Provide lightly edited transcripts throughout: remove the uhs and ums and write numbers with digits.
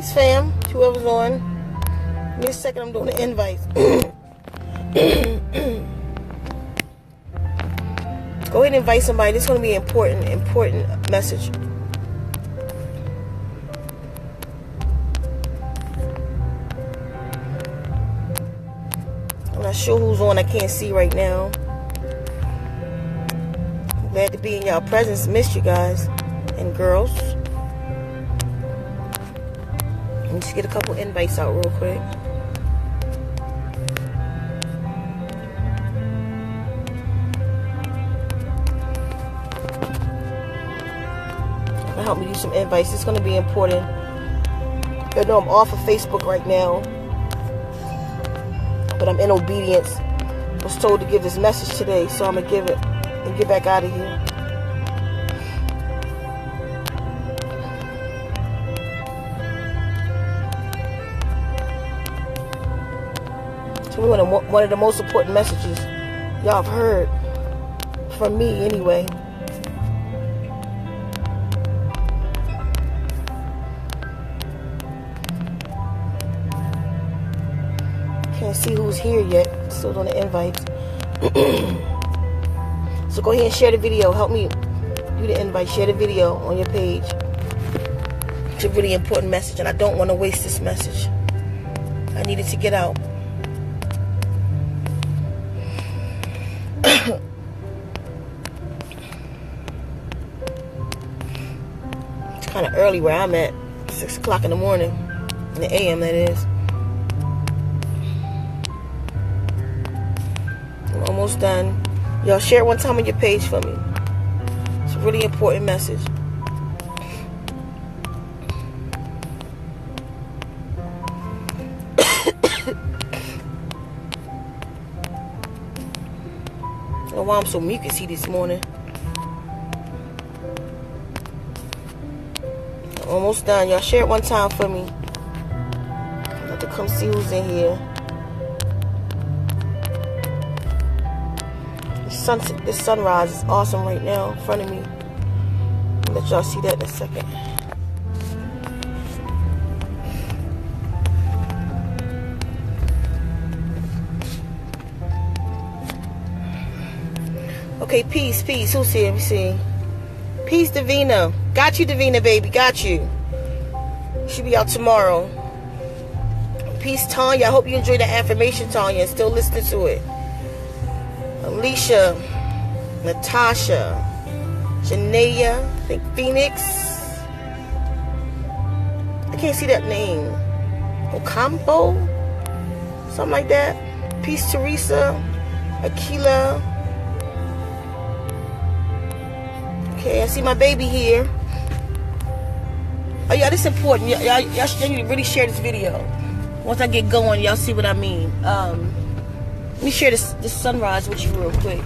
Peace, fam. Whoever's on. Give me a second. I'm doing the invites. Go ahead and invite somebody. This is going to be an important message. I'm not sure who's on. I can't see right now. I'm glad to be in y'all presence. Missed you guys and girls. Let me just get a couple invites out real quick. Help me do some invites. It's going to be important. I know I'm off of Facebook right now, but I'm in obedience. I was told to give this message today, so I'm going to give it and get back out of here. So one of the most important messages y'all have heard from me anyway. Can't see who's here yet. Still doing the invites. So go ahead and share the video. Help me do the invite. Share the video on your page. It's a really important message, and I don't want to waste this message. I need it to get out. It's kind of early where I'm at. 6 o'clock in the morning. In the AM, that is. Almost done. Y'all share it one time on your page for me. It's a really important message. I don't know why I'm so mucusy this morning. Almost done. Y'all share it one time for me. I have to come see who's in here. This sunrise is awesome right now in front of me. I'll let y'all see that in a second. Okay, peace. Who's here? Let me see. Peace, Davina. Got you, Davina, baby. Got you. Should be out tomorrow. Peace, Tanya. I hope you enjoyed the affirmation, Tanya. Still listening to it. Alicia, Natasha, Janaea, I think Phoenix. I can't see that name. Ocampo? Something like that. Peace, Teresa, Aquila. Okay, I see my baby here. Oh yeah, this is important. Y'all need to really share this video. Once I get going, y'all see what I mean. Let me share this sunrise with you real quick.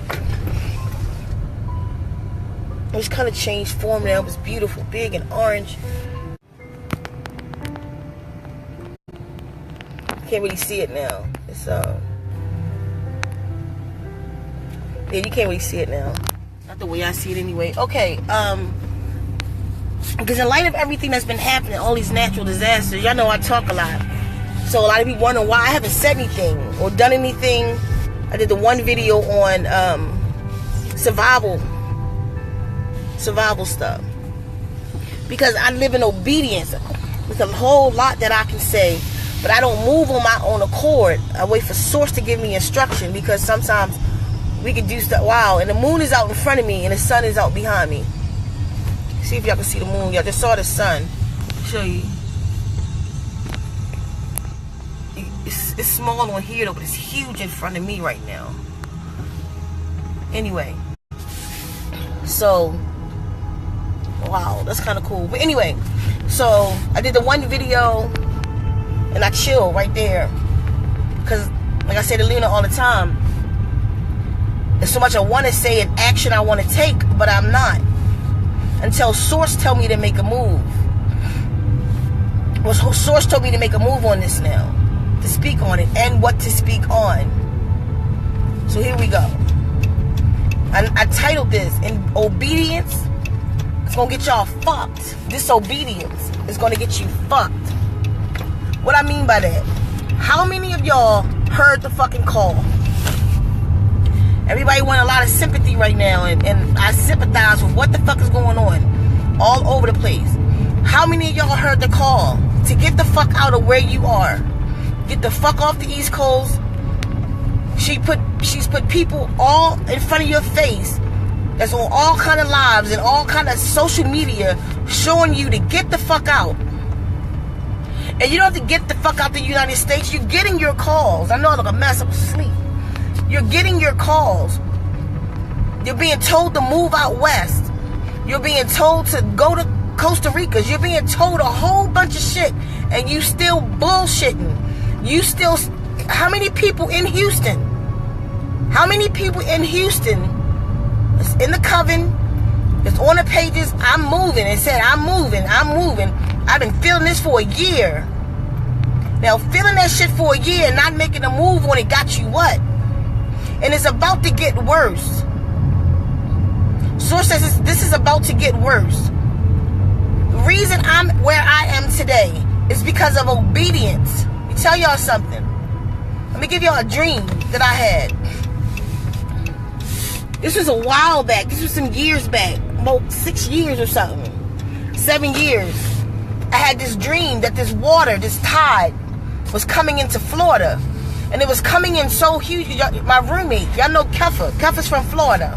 It was kind of changed form now. It was beautiful, big and orange. Can't really see it now. It's yeah, you can't really see it now. Not the way I see it anyway. Okay, because in light of everything that's been happening, all these natural disasters, y'all know I talk a lot. So a lot of people wondering why I haven't said anything or done anything. I did the one video on survival stuff. Because I live in obedience. There's a whole lot that I can say. But I don't move on my own accord. I wait for source to give me instruction. Because sometimes we can do stuff. Wow, and the moon is out in front of me and the sun is out behind me. See if y'all can see the moon. Y'all just saw the sun. I'll show you. It's small on here though, but it's huge in front of me right now. Anyway, so wow, that's kind of cool. But anyway, so I did the one video and I chill right there because, like I say to Lena all the time, there's so much I want to say and action I want to take, but I'm not until source tell me to make a move. Well, source told me to make a move on this now. To speak on it and what to speak on. So here we go. I titled this in obedience. It's gonna get y'all fucked. Disobedience is gonna get you fucked. What I mean by that, how many of y'all heard the fucking call? Everybody want a lot of sympathy right now, and I sympathize with what the fuck is going on all over the place. How many of y'all heard the call to get the fuck out of where you are? Get the fuck off the East Coast. She's put people all in front of your face that's on all kind of lives and all kind of social media showing you to get the fuck out. And you don't have to get the fuck out the United States. You're getting your calls. I know I look a mess. I'm asleep. You're getting your calls. You're being told to move out west. You're being told to go to Costa Rica. You're being told a whole bunch of shit, and you still bullshitting. You still... How many people in Houston? How many people in Houston is in the coven? It's on the pages. I'm moving. It said, I'm moving. I've been feeling this for a year. Now, feeling that shit for a year and not making a move on it got you what? And it's about to get worse. Source says this is about to get worse. The reason I'm where I am today is because of obedience. Let me tell y'all something. Let me give y'all a dream that I had. This was a while back. This was some years back. About 6 years or something. 7 years. I had this dream that this water, this tide, was coming into Florida. And it was coming in so huge. My roommate, y'all know Keffa. Keffa's from Florida.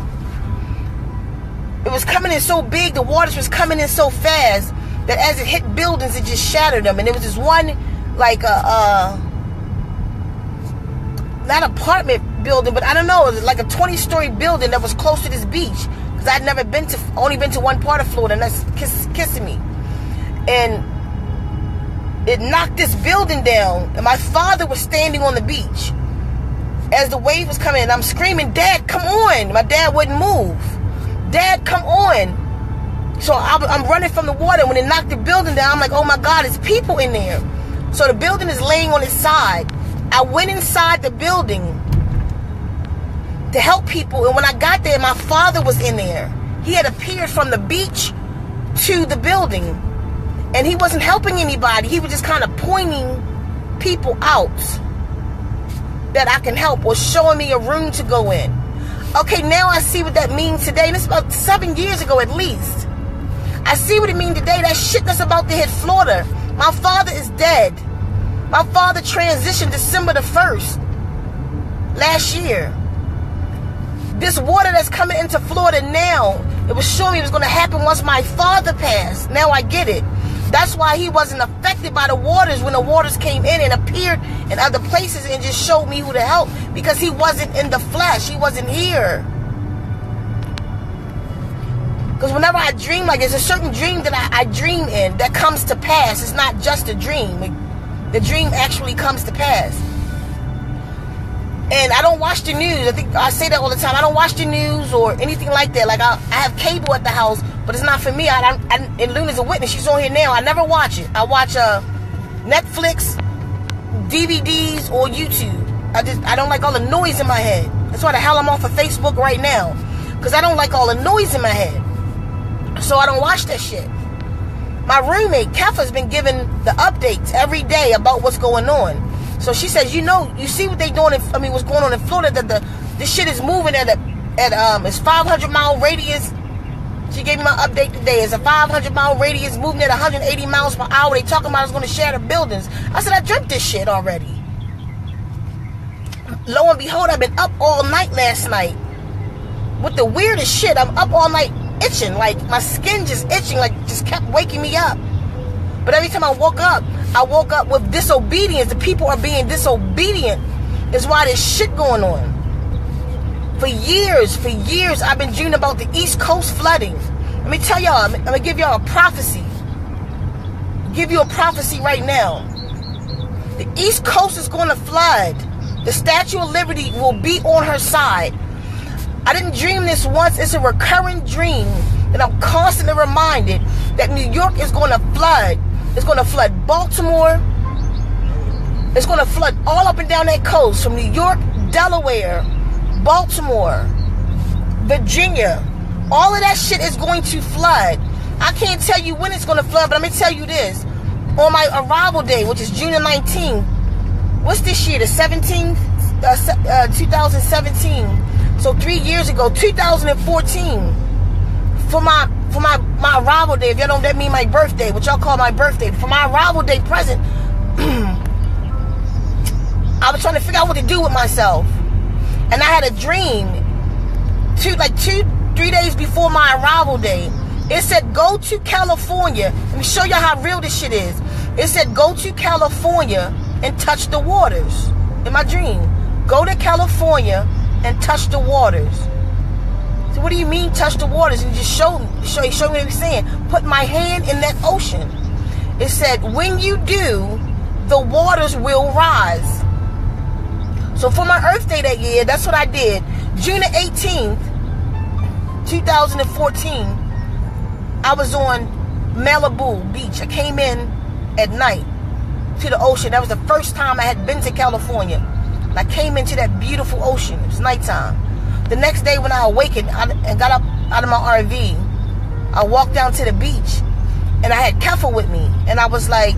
It was coming in so big. The waters was coming in so fast that as it hit buildings, it just shattered them. And there was this one, like not apartment building, but I don't know, it was like a 20-story building that was close to this beach. Because I'd never been to, only been to one part of Florida, and that's Kissimmee. And it knocked this building down, and my father was standing on the beach as the wave was coming, and I'm screaming, Dad, come on. My dad wouldn't move. Dad, come on. So I'm running from the water. When it knocked the building down, I'm like, oh my God, there's people in there. So the building is laying on its side. I went inside the building to help people, and when I got there, my father was in there. He had appeared from the beach to the building, and he wasn't helping anybody. He was just kind of pointing people out that I can help, or showing me a room to go in. Okay, now I see what that means today. And it's about 7 years ago at least. I see what it means today. That shit that's about to hit Florida. My father is dead. My father transitioned December the 1st last year. This water that's coming into Florida now, it was showing me it was going to happen once my father passed. Now I get it. That's why he wasn't affected by the waters when the waters came in and appeared in other places and just showed me who to help, because he wasn't in the flesh. He wasn't here. Because whenever I dream, like there's a certain dream that I dream in that comes to pass. It's not just a dream. The dream actually comes to pass. And I don't watch the news. I think I say that all the time. I don't watch the news or anything like that. Like I have cable at the house, but it's not for me. And Luna's a witness. She's on here now. I never watch it. I watch Netflix, DVDs, or YouTube. I don't like all the noise in my head. That's why the hell I'm off of Facebook right now, because I don't like all the noise in my head. So I don't watch that shit. My roommate Keffa's been giving the updates every day about what's going on. So she says, you see what they doing? What's going on in Florida? That this shit is moving at it's 500-mile radius. She gave me my update today. It's a 500-mile radius moving at 180 miles per hour. They talking about it's going to shatter buildings. I said, I dreamt this shit already. Lo and behold, I've been up all night last night with the weirdest shit. I'm up all night itching, like my skin just itching, like just kept waking me up. But every time I woke up with disobedience. The people are being disobedient is why there's shit going on. For years, I've been dreaming about the East Coast flooding. Let me tell y'all, I'm going to give y'all a prophecy. Give you a prophecy right now. The East Coast is going to flood. The Statue of Liberty will be on her side. I didn't dream this once. It's a recurring dream. And I'm constantly reminded that New York is going to flood. It's going to flood Baltimore. It's going to flood all up and down that coast from New York, Delaware, Baltimore, Virginia. All of that shit is going to flood. I can't tell you when it's going to flood, but I'm going to tell you this. on my arrival day, which is June the 19th. What's this year? The 17th? 2017. So 3 years ago, 2014. For my arrival day, if y'all don't, that mean my birthday, what y'all call my birthday. For my arrival day present, I was trying to figure out what to do with myself. And I had a dream 3 days before my arrival day. It said, go to California. Let me show y'all how real this shit is. It said, go to California and touch the waters. In my dream, go to California and touch the waters. So what do you mean touch the waters? And he just showed me what he was saying. Put my hand in that ocean. It said, when you do, the waters will rise. So for my Earth Day that year, that's what I did. June the 18th, 2014, I was on Malibu Beach. I came in at night to the ocean. That was the first time I had been to California. And I came into that beautiful ocean. It was nighttime. The next day when I awakened and got up out of my RV, I walked down to the beach and I had Keffa with me. And I was like,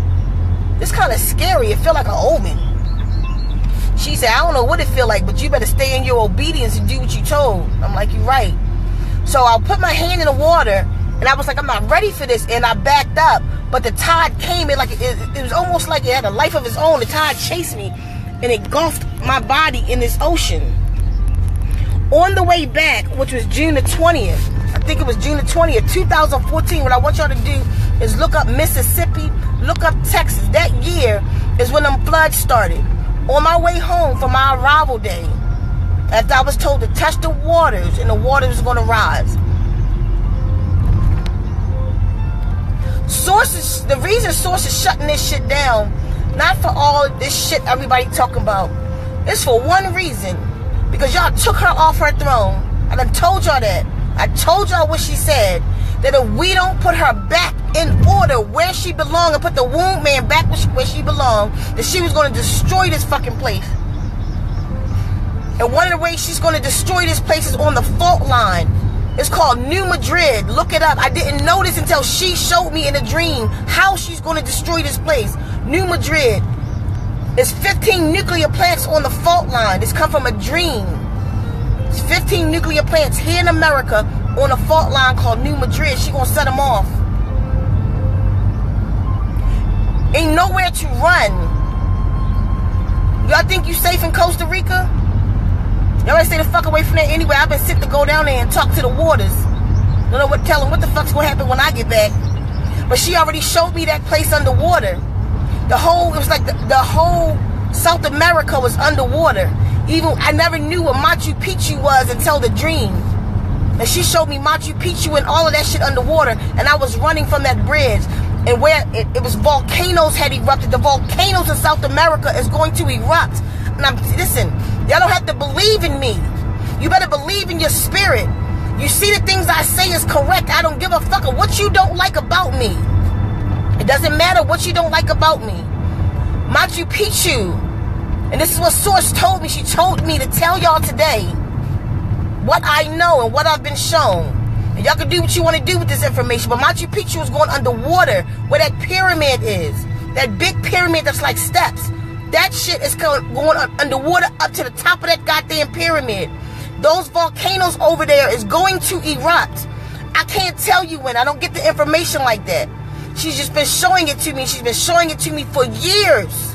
this kind of scary. It felt like an omen. She said, I don't know what it feel like, but you better stay in your obedience and do what you told. I'm like, you're right. So I put my hand in the water and I was like, I'm not ready for this. And I backed up, but the tide came in like, it was almost like it had a life of its own. The tide chased me and it engulfed my body in this ocean. On the way back, which was June the 20th, I think it was June the 20th, 2014, what I want y'all to do is look up Mississippi, look up Texas. That year is when them floods started. On my way home for my arrival day, after I was told to touch the waters and the waters was going to rise. Sources, the reason Source is shutting this shit down, not for all this shit everybody talking about, it's for one reason. Because y'all took her off her throne. I done told y'all that. I told y'all what she said. That if we don't put her back in order where she belonged and put the womb man back where she belonged, that she was going to destroy this fucking place. And one of the ways she's going to destroy this place is on the fault line. It's called New Madrid. Look it up. I didn't know this until she showed me in a dream how she's going to destroy this place. New Madrid. There's 15 nuclear plants on the fault line. This come from a dream. There's 15 nuclear plants here in America on a fault line called New Madrid. She gonna set them off. Ain't nowhere to run. Y'all think you safe in Costa Rica? Y'all better stay the fuck away from there anyway. I've been sick to go down there and talk to the waters. Don't know what, tell them what the fuck's gonna happen when I get back. But she already showed me that place underwater. It was like the whole South America was underwater. Even, I never knew what Machu Picchu was until the dream. And she showed me Machu Picchu and all of that shit underwater. And I was running from that bridge. And where it was volcanoes had erupted. The volcanoes in South America is going to erupt. And listen, y'all don't have to believe in me. You better believe in your spirit. You see the things I say is correct. I don't give a fuck of what you don't like about me. It doesn't matter what you don't like about me. Machu Picchu. And this is what Source told me. She told me to tell y'all today what I know and what I've been shown. And y'all can do what you want to do with this information. But Machu Picchu is going underwater where that pyramid is. That big pyramid that's like steps. That shit is going underwater up to the top of that goddamn pyramid. Those volcanoes over there is going to erupt. I can't tell you when. I don't get the information like that. She's just been showing it to me. She's been showing it to me for years.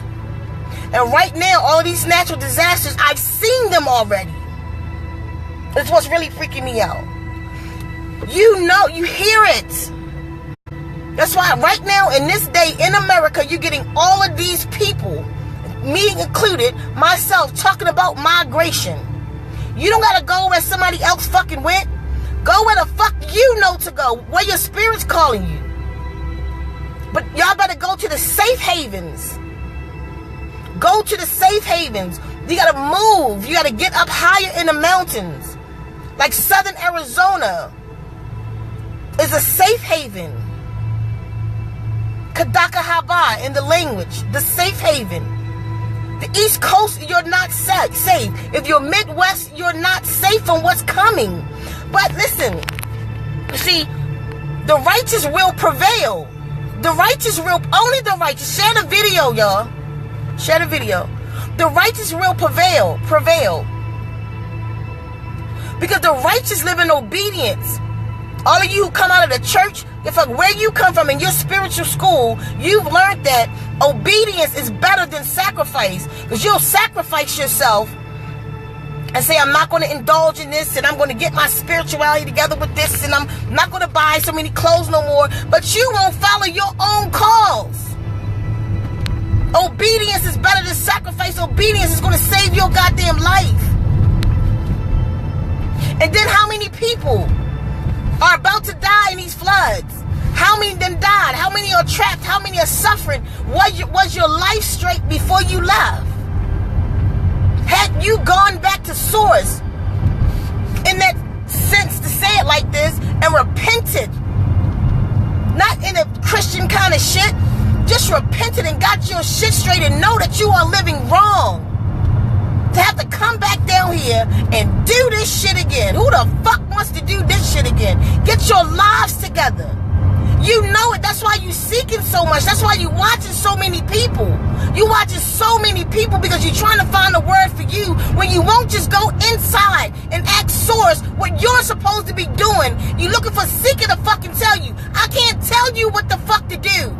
And right now, all of these natural disasters, I've seen them already. That's what's really freaking me out. You know, you hear it. That's why right now, in this day, in America, you're getting all of these people, me included, myself, talking about migration. You don't gotta go where somebody else fucking went. Go where the fuck you know to go, where your spirit's calling you. But y'all better go to the safe havens. Go to the safe havens. You gotta move. You gotta get up higher in the mountains. Like southern Arizona is a safe haven. Kadaka Haba in the language. The safe haven. The East Coast, you're not safe. If you're Midwest, you're not safe from what's coming. But listen, you see, the righteous will prevail. The righteous real, only the righteous. Share the video, y'all. Share the video. The righteous will prevail. Because the righteous live in obedience. All of you who come out of the church, if where you come from in your spiritual school, you've learned that obedience is better than sacrifice. Because you'll sacrifice yourself and say, I'm not going to indulge in this, and I'm going to get my spirituality together with this, and I'm not going to buy so many clothes no more. But you won't follow your own cause. Obedience is better than sacrifice. Obedience is going to save your goddamn life. And then how many people are about to die in these floods? How many of them died? How many are trapped? How many are suffering? Was your life straight before you left? Had you gone back to source, in that sense, to say it like this, and repented, not in a Christian kind of shit, just repented and got your shit straight and know that you are living wrong, to have to come back down here and do this shit again. Who the fuck wants to do this shit again? Get your lives together. You know it. That's why you seeking so much. That's why you watching so many people. You watching so many people because you're trying to find a word for you when you won't just go inside and ask source what you're supposed to be doing. You looking for seeker to fucking tell you. I can't tell you what the fuck to do.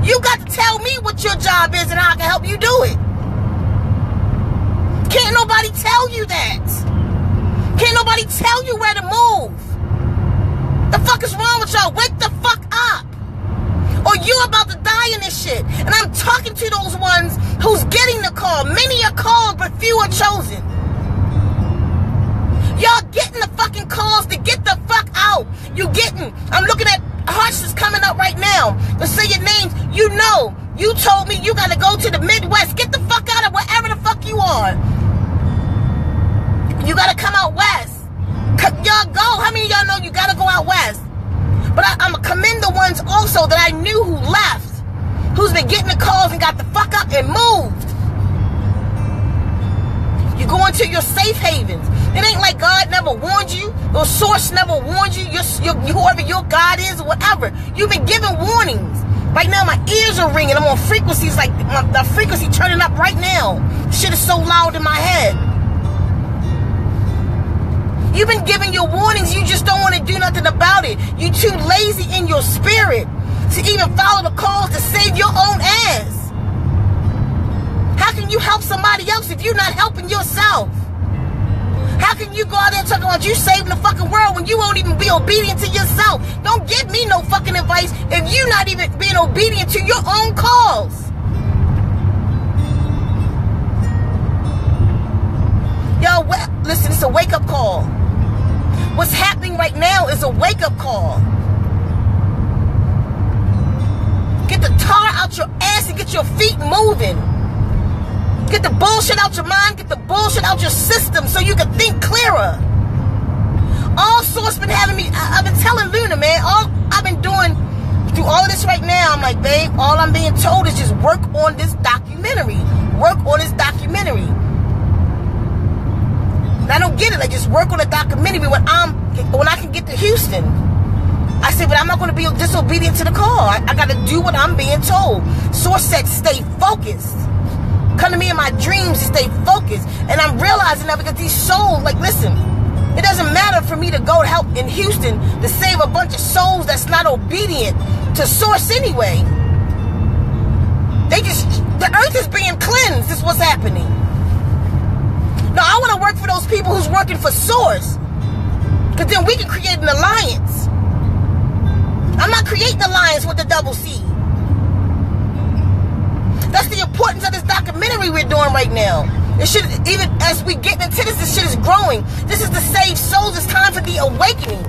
You got to tell me what your job is and how I can help you do it. Can't nobody tell you that. Can't nobody tell you where to move. The fuck is wrong with y'all? Wake the fuck up. Or you're about to die in this shit. And I'm talking to those ones who's getting the call. Many are called, but few are chosen. Y'all getting the fucking calls to get the fuck out. You getting, I'm looking at hearts that's coming up right now. Let's say your names. You know, you told me you gotta go to the Midwest. Get the fuck out of wherever the fuck you are. You gotta come out west. Y'all go. How many of y'all know you gotta go out west? But I'm gonna commend the ones also that I knew who left, who's been getting the calls and got the fuck up and moved. You go into your safe havens. It ain't like God never warned you, or source never warned you, whoever your God is or whatever. You've been given warnings. Right now my ears are ringing. I'm on frequencies like the frequency turning up right now. Shit is so loud in my head. You've been given your warnings. You just don't want to do nothing about it. You too lazy in your spirit to even follow the calls to save your own ass. How can you help somebody else if you're not helping yourself? How can you go out there and talk about you saving the fucking world when you won't even be obedient to yourself? Don't give me no fucking advice if you're not even being obedient to your own calls. Yo, listen, it's a wake-up call. What's happening right now is a wake-up call. Get the tar out your ass and get your feet moving. Get the bullshit out your mind. Get the bullshit out your system so you can think clearer. All source been having me. I've been telling Luna, man. All I've been doing through all of this right now, I'm like, babe, all I'm being told is just work on this documentary. Work on this documentary. And I don't get it. I just work on a documentary when I can get to Houston. I said, but I'm not going to be disobedient to the call. I got to do what I'm being told. Source said, stay focused. Come to me in my dreams and stay focused. And I'm realizing that because these souls, like, listen, it doesn't matter for me to go to help in Houston to save a bunch of souls that's not obedient to source anyway. The earth is being cleansed. This is what's happening. No, I want to work for those people who's working for source. Because then we can create an alliance. I'm not creating an alliance with the double C. That's the importance of this documentary we're doing right now. It should, even as we get into this shit is growing. This is to save souls. It's time for the awakening.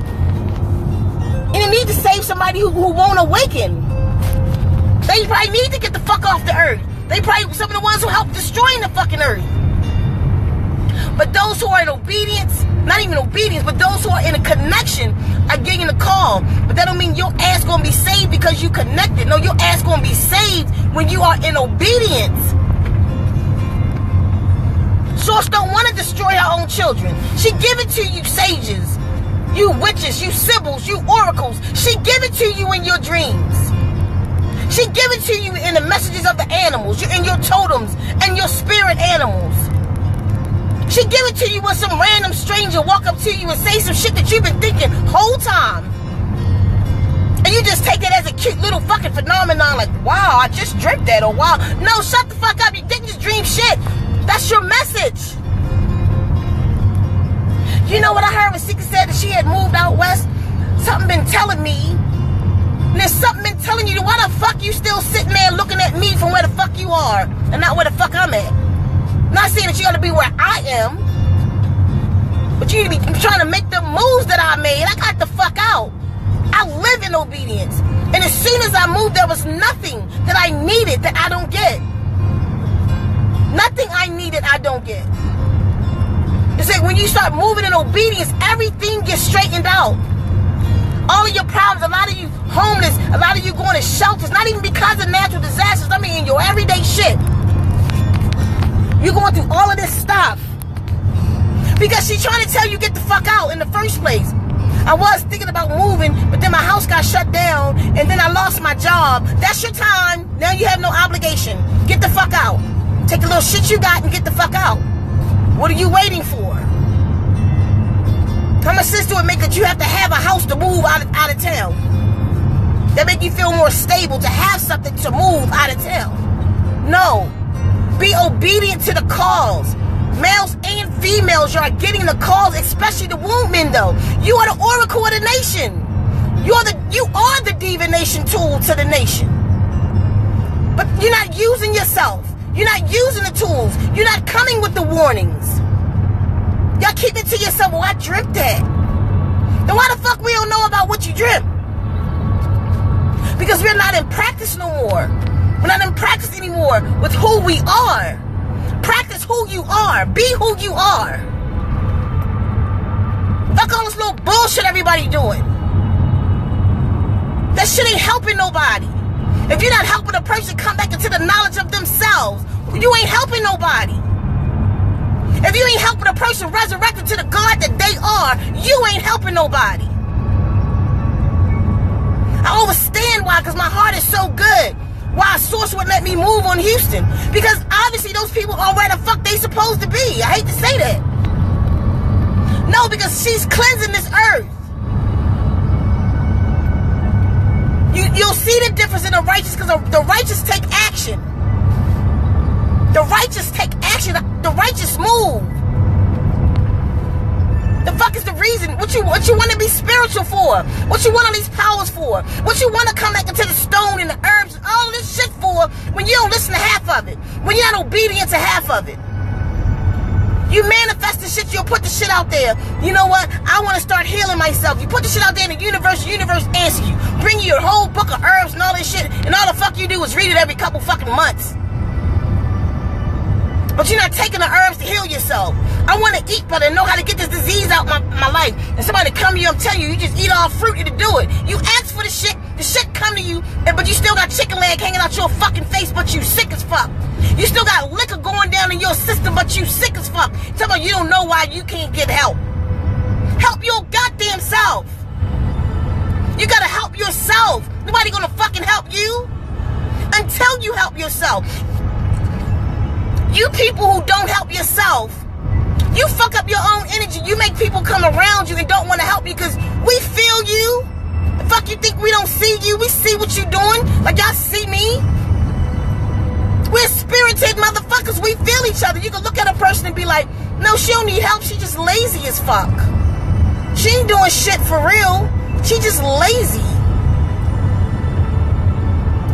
And you need to save somebody who won't awaken. They probably need to get the fuck off the earth. They probably some of the ones who helped destroying the fucking earth. But those who are in obedience, not even obedience, but those who are in a connection are getting the call. But that don't mean your ass gonna be saved because you connected. No, your ass gonna be saved when you are in obedience. Source don't want to destroy her own children. She give it to you sages, you witches, you sibyls, you oracles. She give it to you in your dreams. She give it to you in the messages of the animals, in your totems and your spirit animals. She give it to you when some random stranger walk up to you and say some shit that you've been thinking whole time. And you just take it as a cute little fucking phenomenon, like, wow, I just dreamt that, or wow. No, shut the fuck up. You didn't just dream shit. That's your message. You know what I heard when Sika said that she had moved out west? Something been telling me. And there's something been telling you, why the fuck you still sitting there looking at me from where the fuck you are and not where the fuck I'm at? Not saying that you gotta be where I am, but you need to be trying to make the moves that I made. I got the fuck out. I live in obedience. And as soon as I moved, there was nothing that I needed that I don't get. Nothing I needed, I don't get. It's like when you start moving in obedience, everything gets straightened out. All of your problems, a lot of you homeless, a lot of you going to shelters, not even because of natural disasters, I mean in your everyday shit. You're going through all of this stuff because she's trying to tell you get the fuck out in the first place. I was thinking about moving, but then my house got shut down, and then I lost my job. That's your time. Now you have no obligation. Get the fuck out. Take the little shit you got and get the fuck out. What are you waiting for? How much sense do it make that you have to have a house to move out of town? That make you feel more stable to have something to move out of town? No. Be obedient to the calls. Males and females, you are getting the calls, especially the womb men though. You are the oracle of the nation. You are the divination tool to the nation. But you're not using yourself. You're not using the tools. You're not coming with the warnings. Y'all keep it to yourself. Well, I dreamt that. Then why the fuck we don't know about what you dreamt? Because we're not in practice no more. We're not in practice anymore with who we are. Practice who you are. Be who you are. Fuck all this little bullshit everybody doing. That shit ain't helping nobody. If you're not helping a person come back into the knowledge of themselves, you ain't helping nobody. If you ain't helping a person resurrect into the God that they are, you ain't helping nobody. I understand why, because my heart is so good. Why Source would let me move on Houston. Because obviously those people are where the fuck they supposed to be. I hate to say that. No, because she's cleansing this earth. You'll see the difference in the righteous, because the righteous take action. The righteous take action. The righteous move. The fuck is the reason? What you want to be spiritual for? What you want all these powers for? What you want to come back into the stone and the herbs and all this shit for when you don't listen to half of it? When you're not obedient to half of it? You manifest the shit, you'll put the shit out there. You know what? I want to start healing myself. You put the shit out there in the universe answers you. Bring you your whole book of herbs and all this shit, and all the fuck you do is read it every couple fucking months. But you're not taking the herbs to heal yourself. I want to eat better and know how to get this disease out my life. And somebody come to you, I'm telling you, you just eat all fruit to do it. You ask for the shit come to you, but you still got chicken leg hanging out your fucking face, but you sick as fuck. You still got liquor going down in your system, but you sick as fuck. Tell me you don't know why you can't get help. Help your goddamn self. You gotta help yourself. Nobody gonna fucking help you until you help yourself. You people who don't help yourself, you fuck up your own energy. You make people come around you and don't want to help you because we feel you. The fuck you think we don't see you? We see what you doing. Like y'all see me. We're spirited motherfuckers. We feel each other. You can look at a person and be like, no, she don't need help. She just lazy as fuck. She ain't doing shit for real. She just lazy.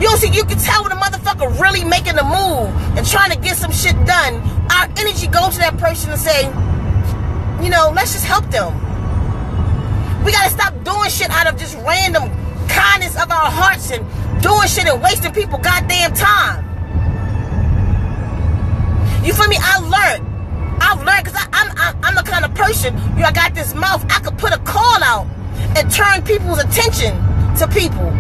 You don't see, you can tell when a motherfucker really making a move and trying to get some shit done. Our energy goes to that person and say, you know, let's just help them. We gotta stop doing shit out of just random kindness of our hearts and doing shit and wasting people goddamn time. You feel me? I've learned because I'm the kind of person, you know, I got this mouth, I could put a call out and turn people's attention to people.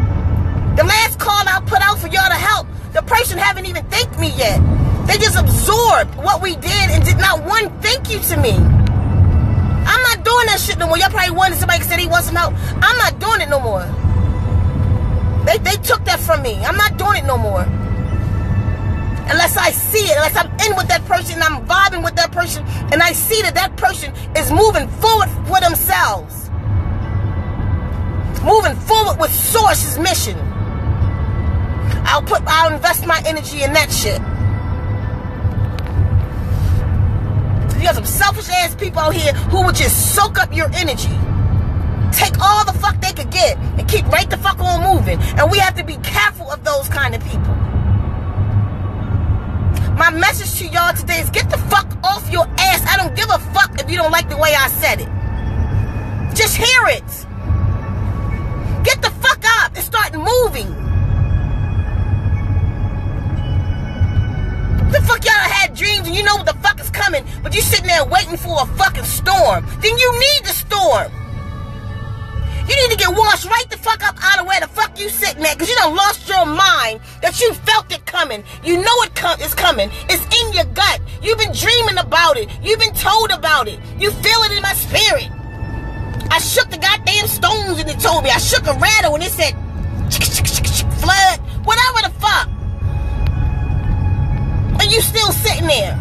The last call I put out for y'all to help, the person haven't even thanked me yet. They just absorbed what we did and did not one thank you to me. I'm not doing that shit no more. Y'all probably wondering, somebody said he wants some help. I'm not doing it no more. They took that from me. I'm not doing it no more. Unless I see it, unless I'm in with that person, I'm vibing with that person, and I see that that person is moving forward for themselves. Moving forward with Source's mission. I'll invest my energy in that shit. You got some selfish ass people out here who would just soak up your energy. Take all the fuck they could get and keep right the fuck on moving. And we have to be careful of those kind of people. My message to y'all today is get the fuck off your ass. I don't give a fuck if you don't like the way I said it. Just hear it. Get the fuck up and start moving. The fuck y'all had dreams and you know what the fuck is coming, but you sitting there waiting for a fucking storm. Then you need the storm. You need to get washed right the fuck up out of where the fuck you sitting at, because you done lost your mind that you felt it coming. You know it's coming. It's in your gut. You've been dreaming about it. You've been told about it. You feel it in my spirit. I shook the goddamn stones and it told me. I shook a rattle and it said flood. Whatever the fuck. And you still sitting there.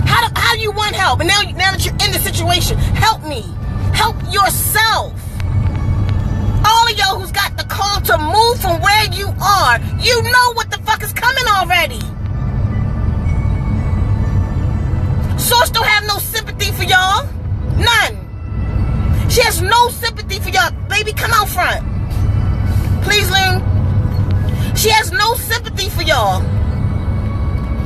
How do you want help? And now that you're in the situation, help me. Help yourself. All of y'all who's got the call to move from where you are, you know what the fuck is coming already. Source don't have no sympathy for y'all. None. She has no sympathy for y'all. Baby, come out front. Please, Lynn. She has no sympathy for y'all.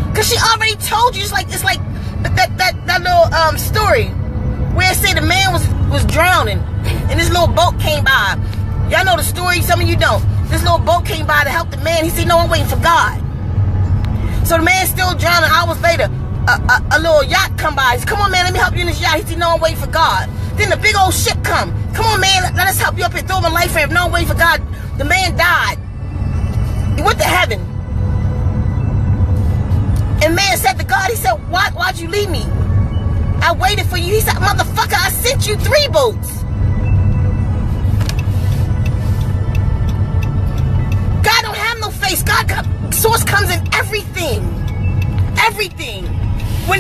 Because she already told you. It's like that little story where it said the man was drowning and this little boat came by. Y'all know the story, some of you don't. This little boat came by to help the man. He said, no, I'm waiting for God. So the man's still drowning. Hours later, a little yacht come by. He said, come on, man, let me help you in this yacht. He said, no, I'm waiting for God. Then the big old ship come. Come on, man, let us help you up here, throw my life for him. No, I'm waiting for God. The man died. He went to heaven. And man said to God, he said, why'd you leave me? I waited for you. He said, motherfucker, I sent you 3 boats. God don't have no face. Source comes in everything. Everything. When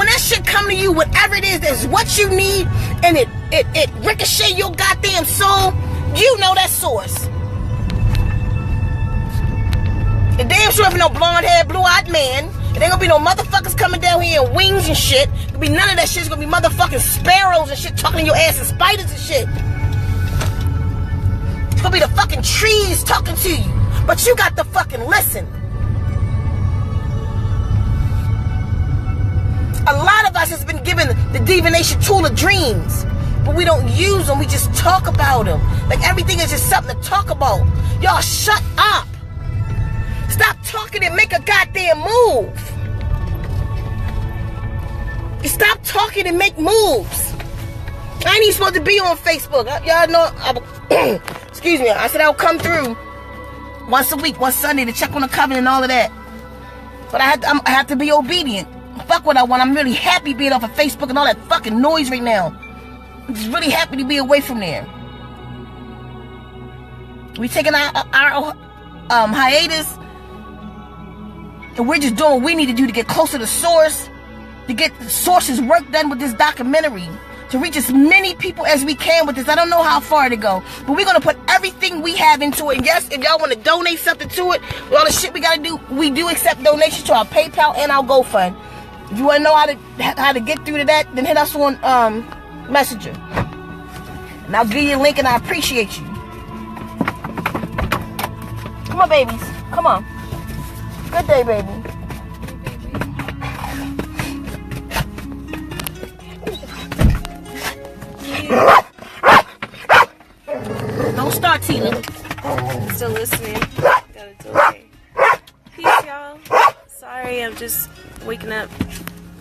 that shit come to you, whatever it is, that's what you need, and it ricochet your goddamn soul, you know that Source. And damn sure if no blonde-haired, blue-eyed man, it ain't gonna be no motherfuckers coming down here in wings and shit. Gonna be none of that shit. It's gonna be motherfucking sparrows and shit talking in your ass and spiders and shit. It's gonna be the fucking trees talking to you. But you got to fucking listen. A lot of us has been given the divination tool of dreams, but we don't use them. We just talk about them. Like everything is just something to talk about. Y'all shut up. Stop talking and make a goddamn move. Stop talking and make moves. I ain't even supposed to be on Facebook. Y'all know, excuse me, I said I'll come through once a week, one Sunday to check on the covenant and all of that. But I have to be obedient. Fuck what I want. I'm really happy being off of Facebook and all that fucking noise right now. I'm just really happy to be away from there. We taking our hiatus. And we're just doing what we need to do to get closer to Source, to get Source's work done with this documentary, to reach as many people as we can with this. I don't know how far to go, but we're going to put everything we have into it. And yes, if y'all want to donate something to it, with all the shit we got to do, we do accept donations to our PayPal and our GoFund. If you want to know how to get through to that, then hit us on Messenger. And I'll give you a link, and I appreciate you. Come on, babies. Come on. Good day, baby. Don't start, Tina. Still listening. Got it okay. Peace, y'all. Sorry, I'm just waking up,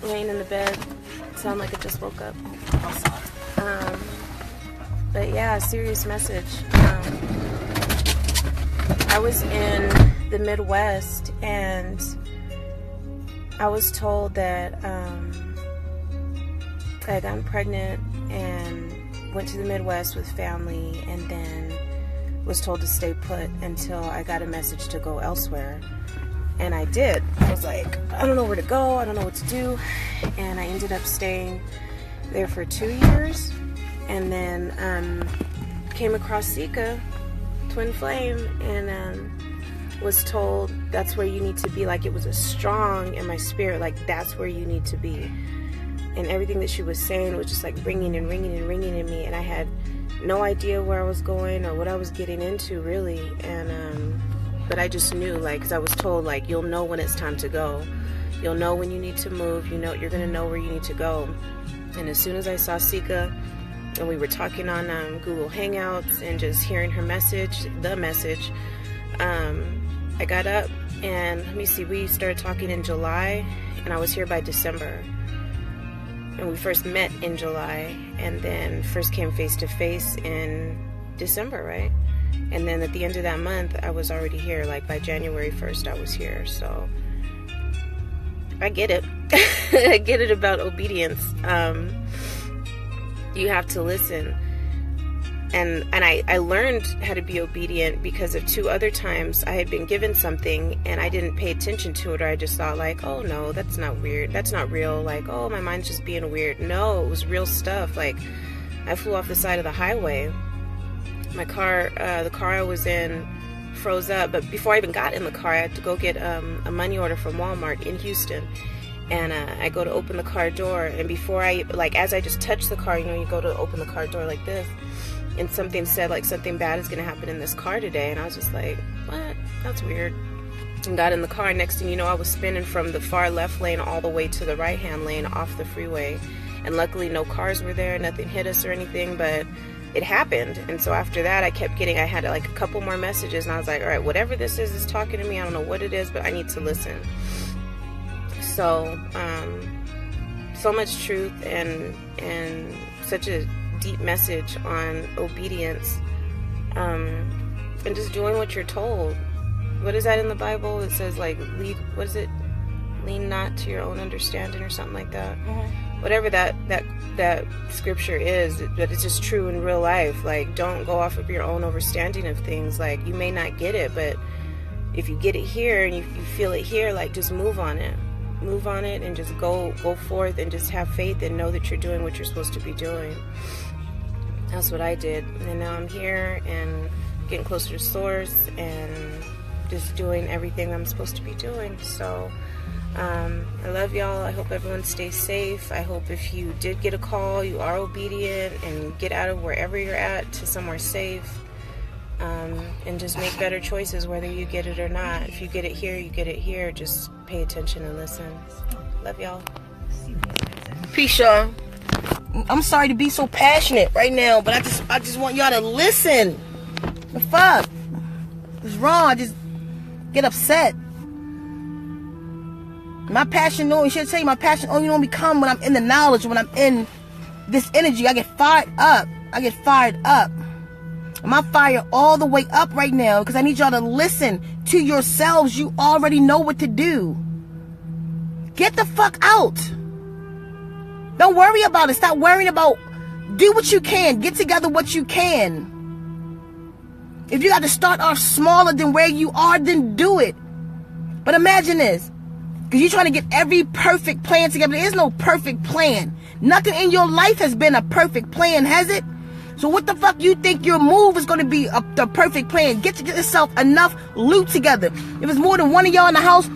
laying in the bed. Sound like I just woke up. But yeah, serious message. I was in the Midwest, and I was told that I had gotten pregnant and went to the Midwest with family, and then was told to stay put until I got a message to go elsewhere. And I did. I was like, I don't know where to go. I don't know what to do. And I ended up staying there for 2 years. And then came across Sika, Twin Flame, and was told that's where you need to be. Like, it was a strong in my spirit, like that's where you need to be. And everything that she was saying was just like ringing and ringing and ringing in me. And I had no idea where I was going or what I was getting into, really. And but I just knew, like, because I was told, like, you'll know when it's time to go. You'll know when you need to move. You know, you're going to know where you need to go. And as soon as I saw Sika, and we were talking on Google Hangouts and just hearing her message, I got up and, let me see, we started talking in July, and I was here by December. And we first met in July, and then first came face to face in December, right? And then at the end of that month, I was already here. Like, by January 1st, I was here. So I get it. I get it about obedience. You have to listen. And I learned how to be obedient because of 2 other times I had been given something and I didn't pay attention to it, or I just thought, like, oh no, that's not weird. That's not real. Like, oh, my mind's just being weird. No, it was real stuff. Like, I flew off the side of the highway. My car, the car I was in, froze up. But before I even got in the car, I had to go get a money order from Walmart in Houston. And I go to open the car door, and before I, like, as I just touched the car, you know, you go to open the car door like this, and something said, like, something bad is going to happen in this car today. And I was just like, what? That's weird. And got in the car. Next thing you know, I was spinning from the far left lane all the way to the right-hand lane off the freeway. And luckily, no cars were there. Nothing hit us or anything, but it happened. And so after that, I had like a couple more messages, and I was like, all right, whatever this is talking to me. I don't know what it is, but I need to listen. So, so much truth and such a deep message on obedience, and just doing what you're told. What is that in the Bible? It says, like, what is it? Lean not to your own understanding, or something like that. Mm-hmm. Whatever that scripture is, but it's just true in real life. Like, don't go off of your own understanding of things. Like, you may not get it, but if you get it here and you feel it here, like, just move on it. Move on it and just go forth and just have faith and know that you're doing what you're supposed to be doing. That's what I did. And now I'm here and getting closer to Source and just doing everything I'm supposed to be doing. So I love y'all. I hope everyone stays safe. I hope if you did get a call, you are obedient and get out of wherever you're at to somewhere safe. And just make better choices whether you get it or not. If you get it here, you get it here. Just pay attention and listen. Love y'all. Peace, y'all. I'm sorry to be so passionate right now, but I just want y'all to listen. The fuck? It's wrong. I just get upset. My passion, no, you should say my passion only don't become when I'm in the knowledge, when I'm in this energy. I get fired up. My fire all the way up right now because I need y'all to listen to yourselves. You already know what to do. Get the fuck out. Don't worry about it. Stop worrying about. Do what you can. Get together what you can. If you got to start off smaller than where you are, then do it. But imagine this. Because you're trying to get every perfect plan together. There is no perfect plan. Nothing in your life has been a perfect plan, has it? So what the fuck you think your move is going to be the perfect plan? Get yourself enough loot together. If it's more than one of y'all in the house,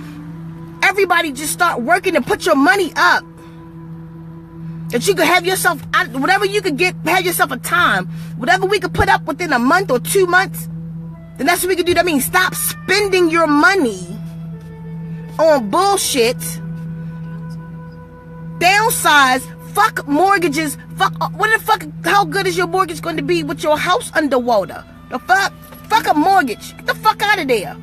everybody just start working and put your money up. That you could have yourself, whatever you could get, have yourself a time. Whatever we could put up within a month or 2 months, then that's what we could do. That means stop spending your money on bullshit. Downsize. Fuck mortgages. Fuck. What the fuck? How good is your mortgage going to be with your house underwater? The fuck? Fuck a mortgage. Get the fuck out of there.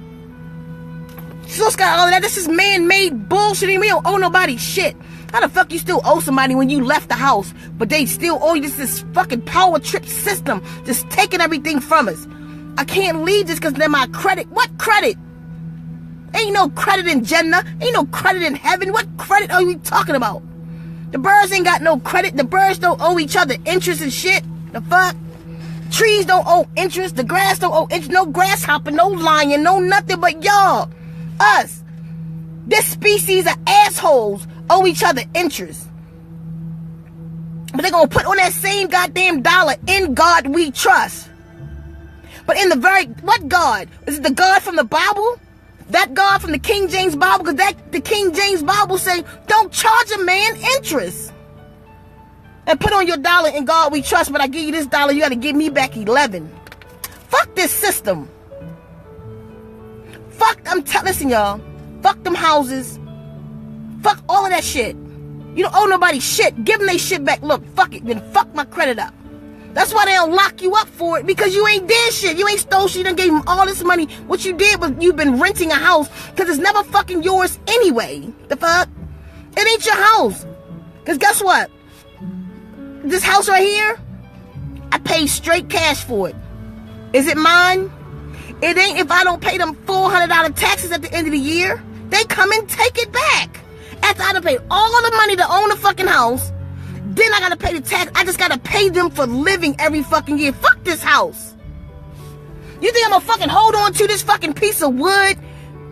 So it's got all of that. This is man-made bullshit. We don't owe nobody shit. How the fuck you still owe somebody when you left the house, but they still owe you? This fucking power trip system just taking everything from us. I can't leave just because they're my credit. What credit? Ain't no credit in Jannah. Ain't no credit in heaven. What credit are we talking about? The birds ain't got no credit. The birds don't owe each other interest and shit. The fuck? trees don't owe interest. The grass don't owe interest. No grasshopper, no lion, no nothing but y'all. Us. This species of assholes owe each other interest. But they're going to put on that same goddamn dollar, in God we trust. But in the very, what God? Is it the God from the Bible? That God from the King James Bible? Because the King James Bible say, don't charge a man interest. And put on your dollar, in God we trust, but I give you this dollar, you got to give me back 11. Fuck this system. Listen, y'all. Fuck them houses. Fuck all of that shit. You don't owe nobody shit. Give them their shit back. Look, fuck it. Then fuck my credit up. That's why they don't lock you up for it, because you ain't did shit. You ain't stole shit. You done gave them all this money. What you did was you've been renting a house because it's never fucking yours anyway. The fuck? It ain't your house. Because guess what? This house right here, I pay straight cash for it. Is it mine? It ain't if I don't pay them $400 taxes at the end of the year. They come and take it back. After I done paid all the money to own the fucking house, then I gotta pay the tax. I just gotta pay them for living every fucking year. Fuck this house. You think I'm gonna fucking hold on to this fucking piece of wood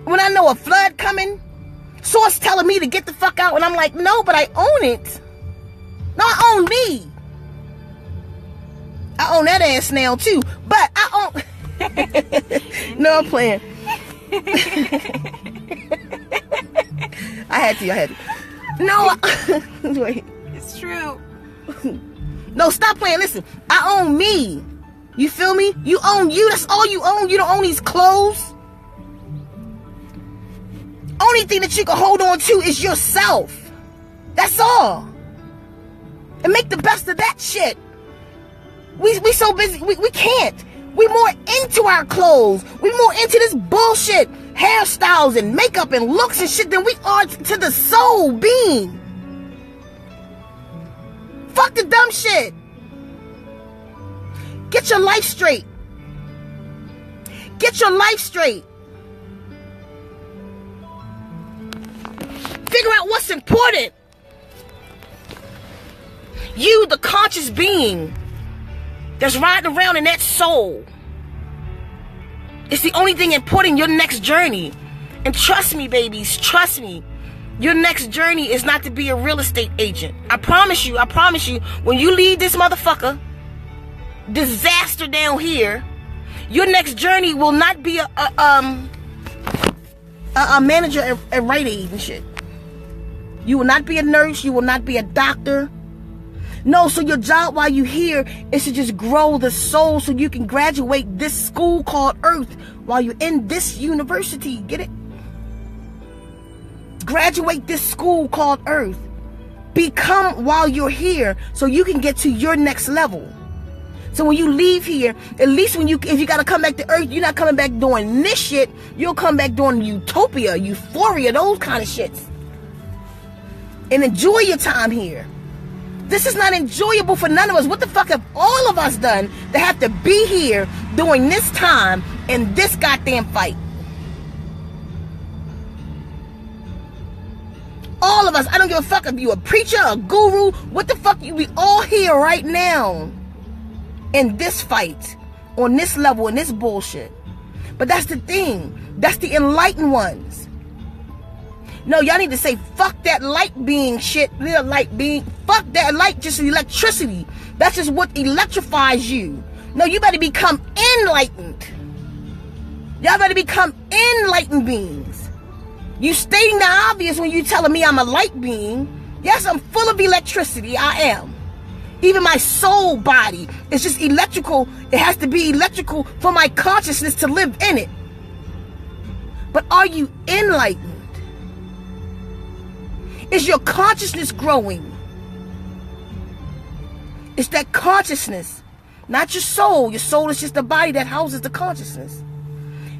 when I know a flood coming? Source telling me to get the fuck out, and I'm like, no, but I own it. No, I own me. I own that ass now too, but I own. No, I'm playing. I had to. No, wait. It's true. No, stop playing. Listen, I own me. You feel me? You own you. That's all you own. You don't own these clothes. Only thing that you can hold on to is yourself. That's all. And make the best of that shit. We so busy. We can't. We more into our clothes. We more into this bullshit. Hairstyles and makeup and looks and shit than we are to the soul being. Fuck the dumb shit. Get your life straight. Get your life straight. Figure out what's important. You, the conscious being that's riding around in that soul. It's the only thing important in your next journey. And trust me, babies, trust me. Your next journey is not to be a real estate agent. I promise you, when you leave this motherfucker, disaster down here, your next journey will not be a manager at Rite Aid and shit. You will not be a nurse. You will not be a doctor. No, so your job while you're here is to just grow the soul so you can graduate this school called Earth while you're in this university. Get it? Graduate this school called Earth. Become while you're here so you can get to your next level. So when you leave here, at least if you got to come back to Earth, you're not coming back doing this shit. You'll come back doing utopia, euphoria, those kind of shits. And enjoy your time here. This is not enjoyable for none of us. What the fuck have all of us done to have to be here during this time in this goddamn fight? All of us. I don't give a fuck if you a preacher, a guru. What the fuck? We all here right now in this fight, on this level, in this bullshit. But that's the thing. That's the enlightened ones. No, y'all need to say, fuck that light being shit. Little light being. Fuck that light, just electricity. That's just what electrifies you. No, you better become enlightened. Y'all better become enlightened beings. You stating the obvious when you telling me I'm a light being. Yes, I'm full of electricity. I am. Even my soul body is just electrical. It has to be electrical for my consciousness to live in it. But are you enlightened? Is your consciousness growing? It's that consciousness, not your soul. Your soul is just the body that houses the consciousness.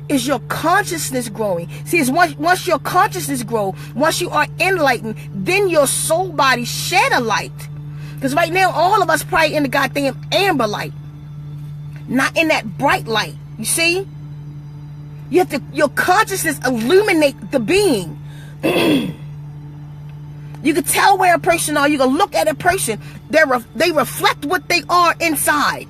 Is your consciousness growing? See, it's once your consciousness grows, once you are enlightened, then your soul body shed a light. Because right now, all of us probably in the goddamn amber light, not in that bright light. You see? You have to, your consciousness illuminate the being. You can tell where a person are. You can look at a person. They reflect what they are inside.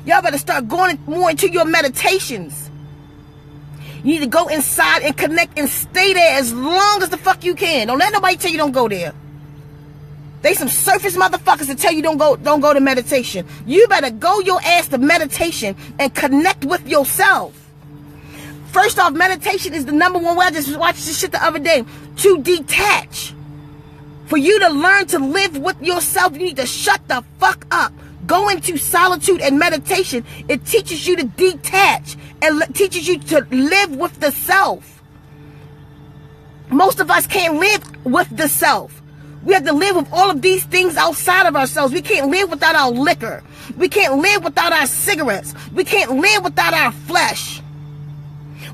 Y'all better start going more into your meditations. You need to go inside and connect and stay there as long as the fuck you can. Don't let nobody tell you don't go there. They some surface motherfuckers that tell you don't go to meditation. You better go your ass to meditation and connect with yourself. First off, meditation is the number one way. I just watched this shit the other day. To detach. For you to learn to live with yourself, you need to shut the fuck up. Go into solitude and meditation. It teaches you to detach and teaches you to live with the self. Most of us can't live with the self. We have to live with all of these things outside of ourselves. We can't live without our liquor. We can't live without our cigarettes. We can't live without our flesh.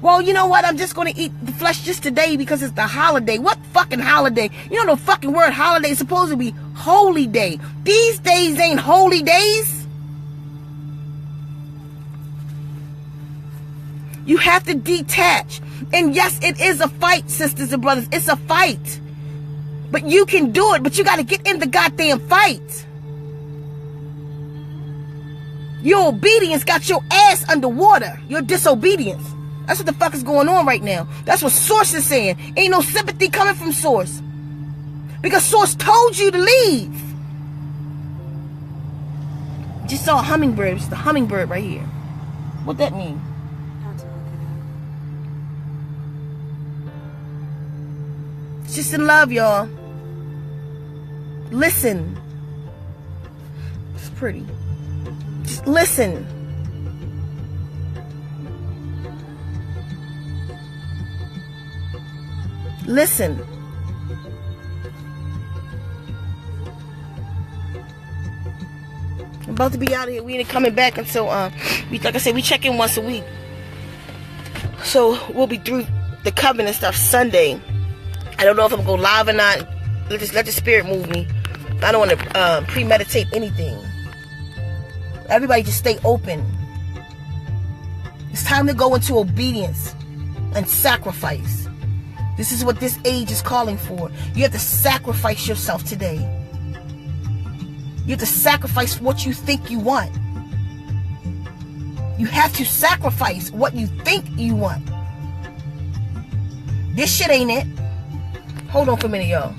Well, you know what? I'm just going to eat the flesh just today because it's the holiday. What fucking holiday? You know the fucking word holiday is supposed to be holy day. These days ain't holy days. You have to detach. And yes, it is a fight, sisters and brothers. It's a fight. But you can do it. But you got to get in the goddamn fight. Your obedience got your ass underwater. Your disobedience. That's what the fuck is going on right now. That's what Source is saying. Ain't no sympathy coming from Source. Because Source told you to leave. Just saw a hummingbird. It's the hummingbird right here. What that mean? It's just in love, y'all. Listen. It's pretty. Just listen. Listen. I'm about to be out of here. We ain't coming back until like I said, we check in once a week. So we'll be through the covenant stuff Sunday. I don't know if I'm gonna go live or not. Let the spirit move me. I don't want to premeditate anything. Everybody just stay open. It's time to go into obedience and sacrifice. This is what this age is calling for. You have to sacrifice yourself today. You have to sacrifice what you think you want. You have to sacrifice what you think you want. This shit ain't it. Hold on for a minute, y'all.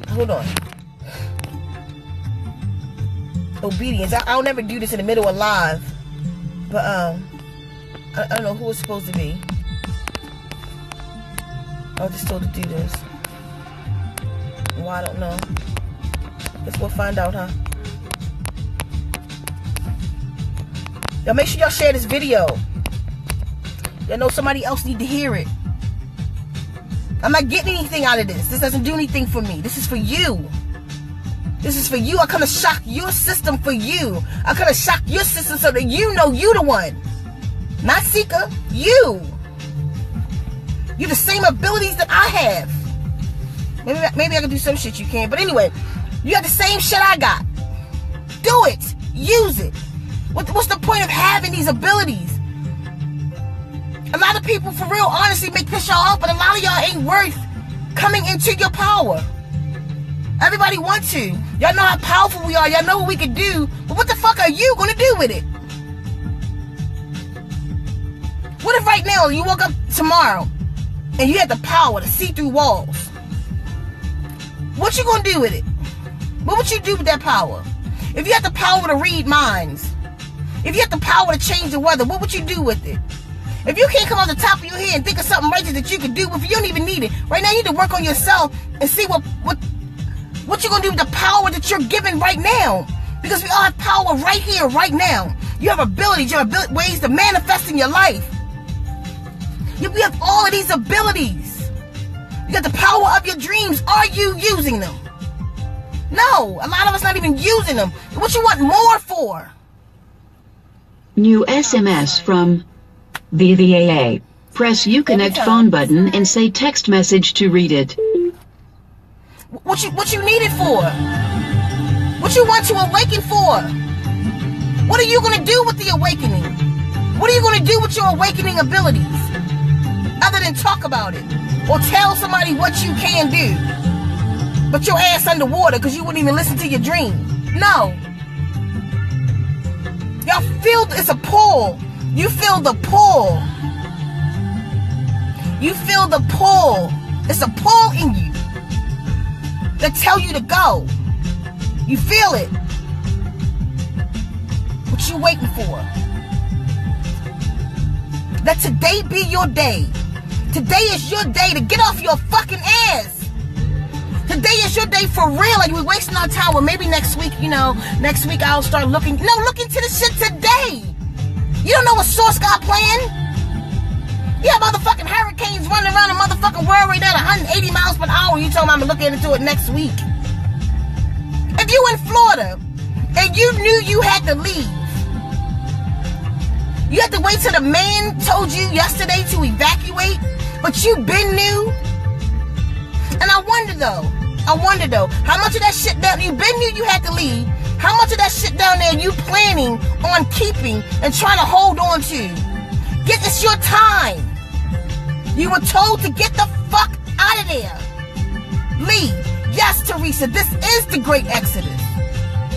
Hold on. Obedience. I'll never do this in the middle of live. But, I don't know who it's supposed to be. I was just told to do this. Well, I don't know. Guess we'll find out, huh? Y'all make sure y'all share this video. Y'all know somebody else need to hear it. I'm not getting anything out of this. This doesn't do anything for me. This is for you. This is for you. I come to shock your system for you. I come to shock your system so that you know you the one. Not Seeker. You. You the same abilities that I have. Maybe I can do some shit you can. But anyway, you got the same shit I got. Do it. Use it. What's the point of having these abilities? A lot of people, for real, honestly, may piss y'all off, but a lot of y'all ain't worth coming into your power. Everybody wants to. Y'all know how powerful we are. Y'all know what we can do. But what the fuck are you going to do with it? What if right now you woke up tomorrow and you had the power to see through walls? What you gonna do with it? What would you do with that power? If you had the power to read minds, if you had the power to change the weather, what would you do with it? If you can't come off the top of your head and think of something righteous that you can do, if you don't even need it, right now you need to work on yourself and see what you're gonna do with the power that you're given right now. Because we all have power right here, right now. You have abilities, you have ways to manifest in your life. You have all of these abilities. You got the power of your dreams. Are you using them? No, a lot of us not even using them. What you want more for? New SMS from VVAA. Press Uconnect phone button and say text message to read it. What you need it for? What you want to awaken for? What are you going to do with the awakening? What are you going to do with your awakening abilities? Other than talk about it. Or tell somebody what you can do. But your ass underwater because you wouldn't even listen to your dream. No. Y'all feel it's a pull. You feel the pull. You feel the pull. It's a pull in you that tell you to go. You feel it. What you waiting for? Let today be your day. Today is your day to get off your fucking ass. Today is your day for real. Like, we're wasting our time. Well, maybe next week, next week I'll start looking. No, look into this shit today. You don't know what Source got planned? You have motherfucking hurricanes running around the motherfucking world right now at 180 miles per hour. You told me I'm going to look into it next week. If you in Florida and you knew you had to leave, you had to wait till the man told you yesterday to evacuate, but you been new. And I wonder though, how much of that shit down, you been knew you had to leave, how much of that shit down there you planning on keeping and trying to hold on to? It's your time. You were told to get the fuck out of there. Leave. Yes, Teresa, this is the great exodus.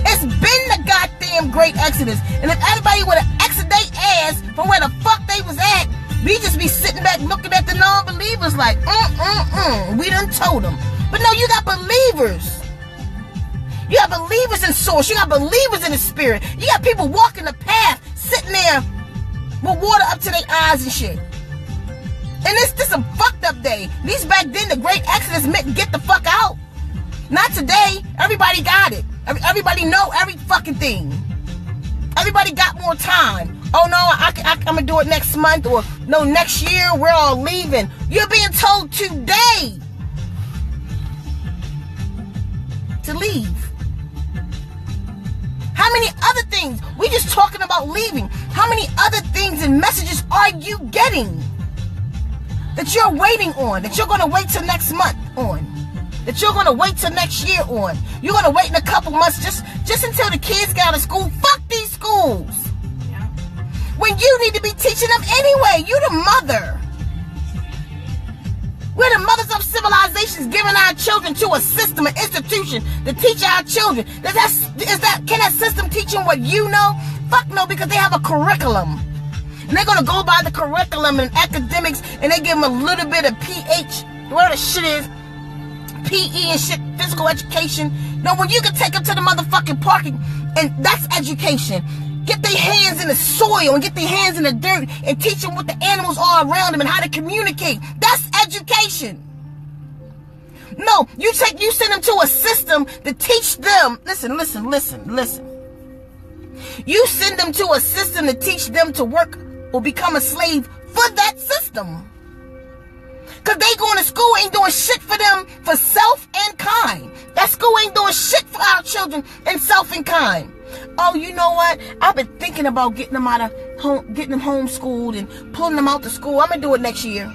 It's been the goddamn great exodus. And if everybody would have exited their ass from where the fuck they was at, we just be sitting back looking at the non-believers like, we done told them. But no, you got believers. You got believers in Source. You got believers in the Spirit. You got people walking the path, sitting there with water up to their eyes and shit. And this a fucked up day. These back then, the great exodus meant get the fuck out. Not today. Everybody got it. Everybody know every fucking thing. Everybody got more time. Oh no, I'm gonna do it next month, or no, next year we're all leaving. You're being told today to leave. How many other things? We just talking about leaving. How many other things and messages are you getting that you're waiting on, that you're gonna wait till next month on, that you're gonna wait till next year on? You're gonna wait in a couple months just until the kids get out of school. Fuck these schools. When you need to be teaching them anyway. You the mother. We're the mothers of civilizations, giving our children to a system, an institution to teach our children. Can that system teach them what you know? Fuck no, because they have a curriculum. And they're going to go by the curriculum and academics, and they give them a little bit of PH, whatever the shit is, PE and shit, physical education. No, when you can take them to the motherfucking parking, and that's education. Get their hands in the soil and get their hands in the dirt and teach them what the animals are around them and how to communicate. That's education. No, you send them to a system to teach them. Listen. You send them to a system to teach them to work or become a slave for that system. Because they going to school ain't doing shit for them for self and kind. That school ain't doing shit for our children in self and kind. Oh, you know what? I've been thinking about getting them out of home, getting them homeschooled and pulling them out to school. I'm gonna do it next year.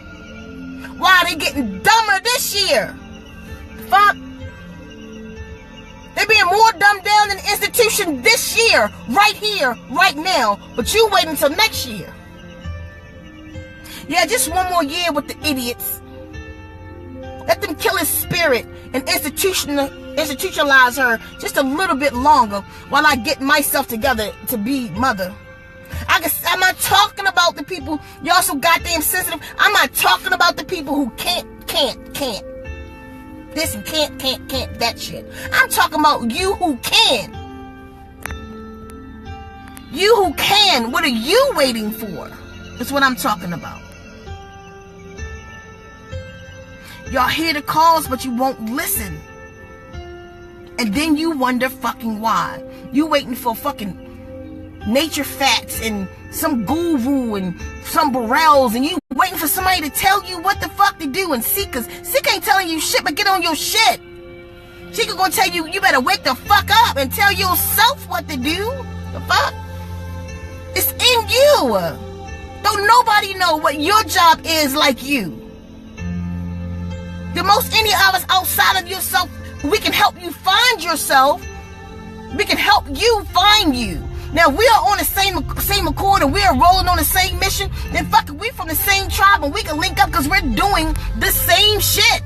Why are they getting dumber this year? Fuck. They're being more dumbed down than the institution this year, right here, right now. But you wait until next year. Yeah, just one more year with the idiots. Let them kill his spirit and institutionalize her just a little bit longer while I get myself together to be mother. I'm not talking about the people, y'all so goddamn sensitive. I'm not talking about the people who can't. This and can't that shit. I'm talking about you who can. You who can. What are you waiting for? That's what I'm talking about. Y'all hear the calls, but you won't listen. And then you wonder fucking why. You waiting for fucking nature facts and some guru and some Burrells, and you waiting for somebody to tell you what the fuck to do. And see, cause Sick ain't telling you shit, but get on your shit. She could go tell you, you better wake the fuck up and tell yourself what to do. The fuck? It's in you. Don't nobody know what your job is like you. The most any of us outside of yourself, we can help you find yourself. We can help you find you. Now, we are on the same accord and we are rolling on the same mission. Then fuck it, we from the same tribe and we can link up because we're doing the same shit.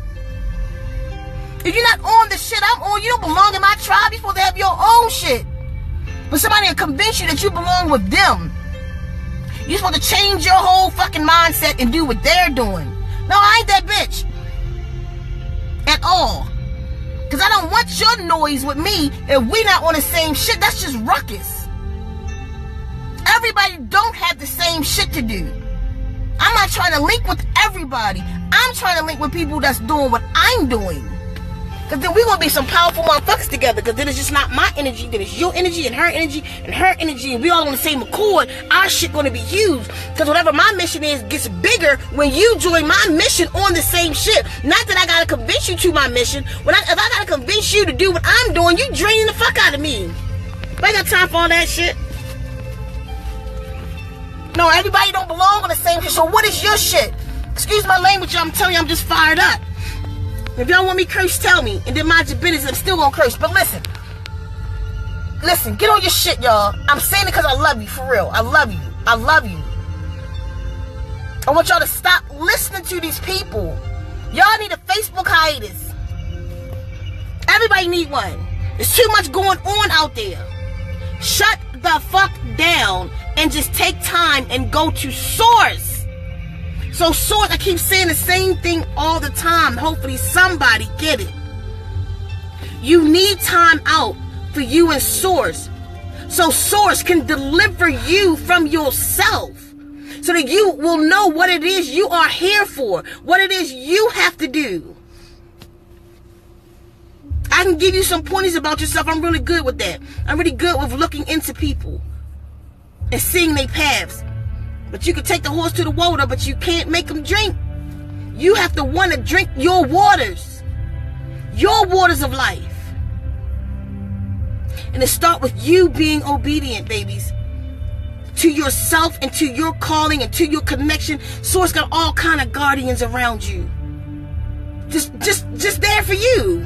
If you're not on the shit I'm on, you don't belong in my tribe. You're supposed to have your own shit. for somebody to convince you that you belong with them. You're supposed to change your whole fucking mindset and do what they're doing. No, I ain't that bitch. At all. Because I don't want your noise with me if we not on the same shit. That's just ruckus. Everybody don't have the same shit to do. I'm not trying to link with everybody. I'm trying to link with people that's doing what I'm doing. Because then we're going to be some powerful motherfuckers together. Because then it's just not my energy. Then it's your energy and her energy and her energy. And we all on the same accord. Our shit going to be huge. Because whatever my mission is gets bigger when you join my mission on the same shit. Not that I got to convince you to my mission. If I got to convince you to do what I'm doing, you draining the fuck out of me. I ain't got time for all that shit. No, everybody don't belong on the same shit. So what is your shit? Excuse my language, I'm telling you, I'm just fired up. If y'all want me curse, tell me. And then mind your business, I'm still gonna curse. But listen. Listen, get on your shit, y'all. I'm saying it because I love you, for real. I love you. I love you. I want y'all to stop listening to these people. Y'all need a Facebook hiatus. Everybody need one. There's too much going on out there. Shut the fuck down and just take time and go to source. So source, I keep saying the same thing all the time. Hopefully somebody get it. You need time out for you and source. So source can deliver you from yourself. So that you will know what it is you are here for. What it is you have to do. I can give you some pointers about yourself. I'm really good with that. I'm really good with looking into people and seeing their paths. But you can take the horse to the water, but you can't make them drink. You have to want to drink your waters. Your waters of life. And it starts with you being obedient, babies. To yourself and to your calling and to your connection. Source got all kind of guardians around you. Just there for you.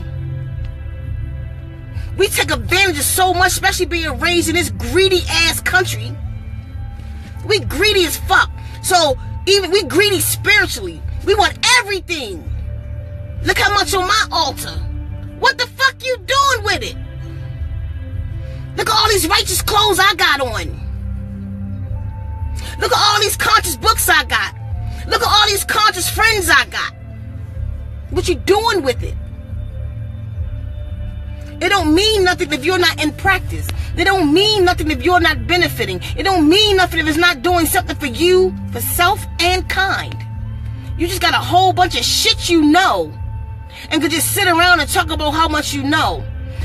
We take advantage of so much, especially being raised in this greedy ass country. We greedy as fuck. So even we greedy spiritually. We want everything. Look how much on my altar. What the fuck you doing with it? Look at all these righteous clothes I got on. Look at all these conscious books I got. Look at all these conscious friends I got. What you doing with it? It don't mean nothing if you're not in practice. It don't mean nothing if you're not benefiting. It don't mean nothing if it's not doing something for you, for self and kind. You just got a whole bunch of shit you know. And could just sit around and talk about how much you know.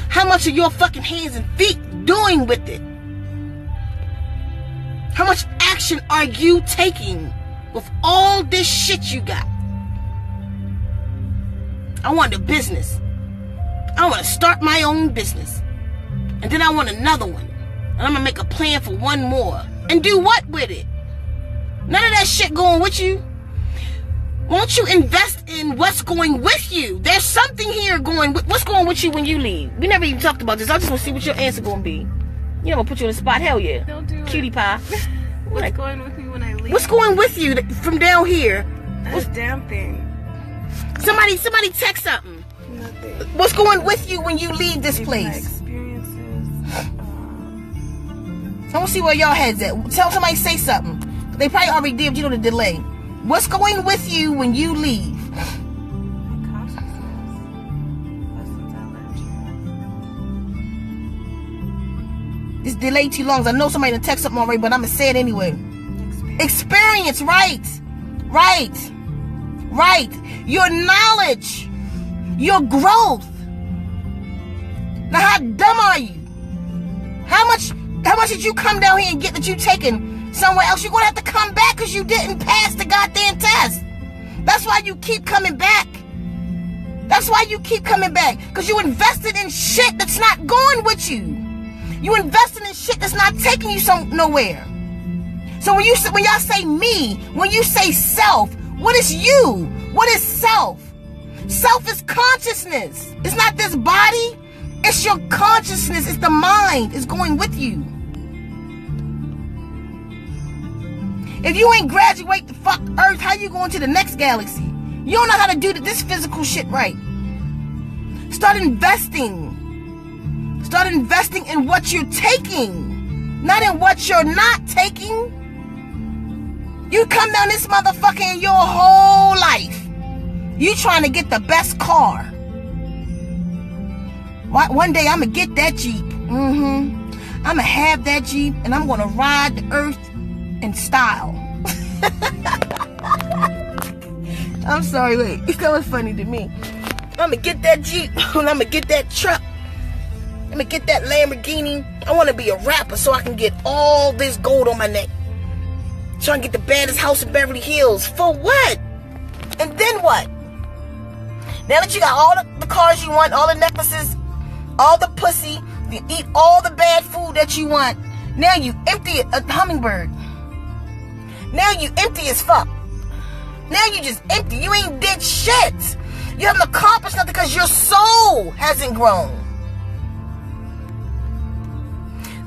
How much are your fucking hands and feet doing with it? How much action are you taking with all this shit you got? I want a business. I want to start my own business. And then I want another one. And I'm going to make a plan for one more. And do what with it? None of that shit going with you. Won't you invest in what's going with you? There's something here going with... What's going with you when you leave? We never even talked about this. I just want to see what your answer going to be. You know, I'm going to put you on the spot. Hell yeah. Don't do Cutie it. pie. What's going with me when I leave? What's going with you from down here? This damn thing. Somebody text something. Nothing. What's going with you when you leave this Maybe my place? experiences. I want to see where y'all heads at. Tell somebody say something. They probably already did, but you know the delay. What's going with you when you leave? My consciousness. Lessons I learned here. This delay too long. I know somebody done text something already, but I'm going to say it anyway. Experience, right. Your knowledge. Your growth. Now, how dumb are you? How much did you come down here and get that you taken somewhere else? You're going to have to come back because you didn't pass the goddamn test. That's why you keep coming back. Because you invested in shit that's not going with you. You invested in shit that's not taking you nowhere. So when y'all say me, when you say self, what is you? What is self? Self is consciousness. It's not this body. It's your consciousness. It's the mind. It's going with you. If you ain't graduate the fuck Earth, how you going to the next galaxy? You don't know how to do this physical shit right. Start investing. Start investing in what you're taking, not in what you're not taking. You come down this motherfucker in your whole life, you trying to get the best car. One day I'm going to get that Jeep. I'm going to have that Jeep, and I'm going to ride the earth in style. I'm sorry, wait. That was funny to me. I'm going to get that Jeep, and I'm going to get that truck. I'm going to get that Lamborghini. I want to be a rapper so I can get all this gold on my neck. Trying to get the baddest house in Beverly Hills. For what? And then what? Now that you got all the cars you want, all the necklaces, all the pussy, you eat all the bad food that you want, now you empty a hummingbird. Now you empty as fuck. Now you just empty. You ain't did shit. You haven't accomplished nothing because your soul hasn't grown.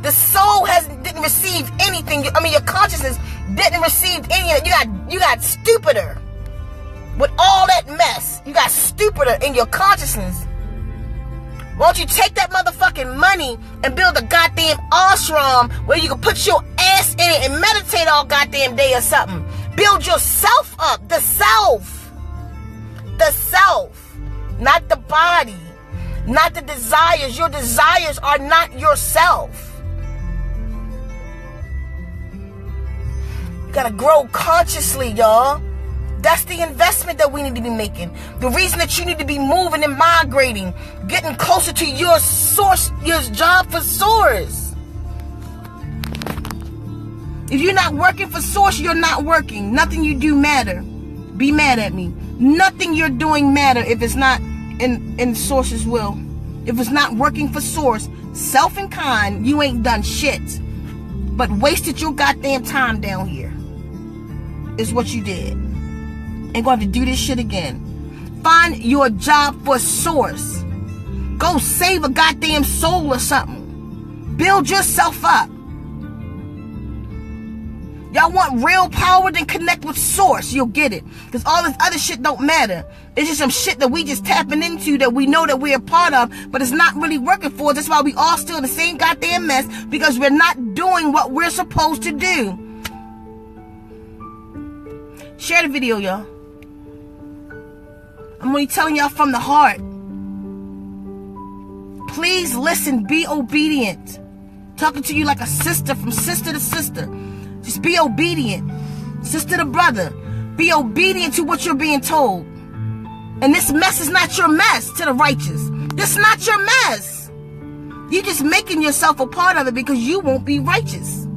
The soul didn't receive anything. Your consciousness didn't receive anything. You got stupider. With all that mess, you got stupider in your consciousness. Why don't you take that motherfucking money and build a goddamn ashram where you can put your ass in it and meditate all goddamn day or something? Build yourself up. The self. The self. Not the body. Not the desires. Your desires are not yourself. You gotta grow consciously, y'all. That's the investment that we need to be making. The reason that you need to be moving and migrating, getting closer to your source, your job for source. If you're not working for source, you're not working. Nothing you do matter. Be mad at me. Nothing you're doing matter if it's not in source's will. If it's not working for source, self and kind, you ain't done shit. But wasted your goddamn time down here. Is what you did. Ain't gonna have to do this shit again. Find your job for source. Go save a goddamn soul or something. Build yourself up. Y'all want real power? Then connect with source. You'll get it. Because all this other shit don't matter. It's just some shit that we just tapping into that we know that we're a part of, but it's not really working for us. That's why we all still in the same goddamn mess, because we're not doing what we're supposed to do. Share the video, y'all. I'm only telling y'all from the heart. Please listen. Be obedient. Talking to you like a sister, from sister to sister. Just be obedient. Sister to brother. Be obedient to what you're being told. And this mess is not your mess, to the righteous. This is not your mess. You're just making yourself a part of it because you won't be righteous.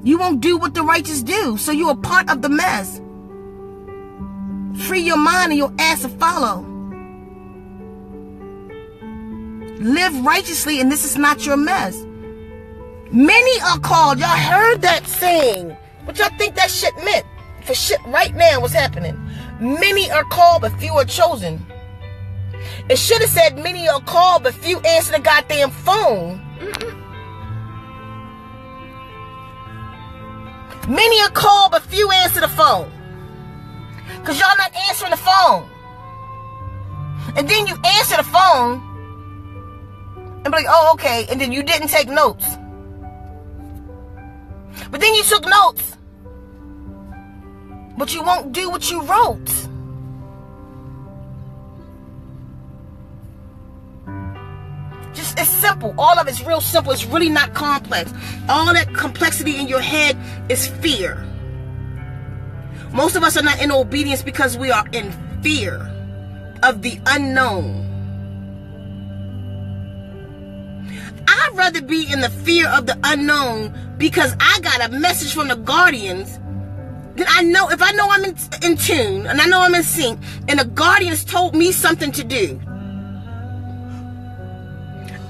You won't do what the righteous do, so you're a part of the mess. Free your mind and your ass to follow. Live righteously, and this is not your mess. Many are called. Y'all heard that saying. What y'all think that shit meant? For shit right now, what's happening? Many are called, but few are chosen. It should have said many are called, but few answer the goddamn phone. Many are called, but few answer the phone. Because y'all not answering the phone. And then you answer the phone and be like, oh, okay. And then you didn't take notes. But then you took notes. But you won't do what you wrote. Just, it's simple. All of it's real simple. It's really not complex. All that complexity in your head is fear. Most of us are not in obedience because we are in fear of the unknown. I'd rather be in the fear of the unknown because I got a message from the guardians. Then I know, if I know I'm in tune and I know I'm in sync, and the guardians told me something to do,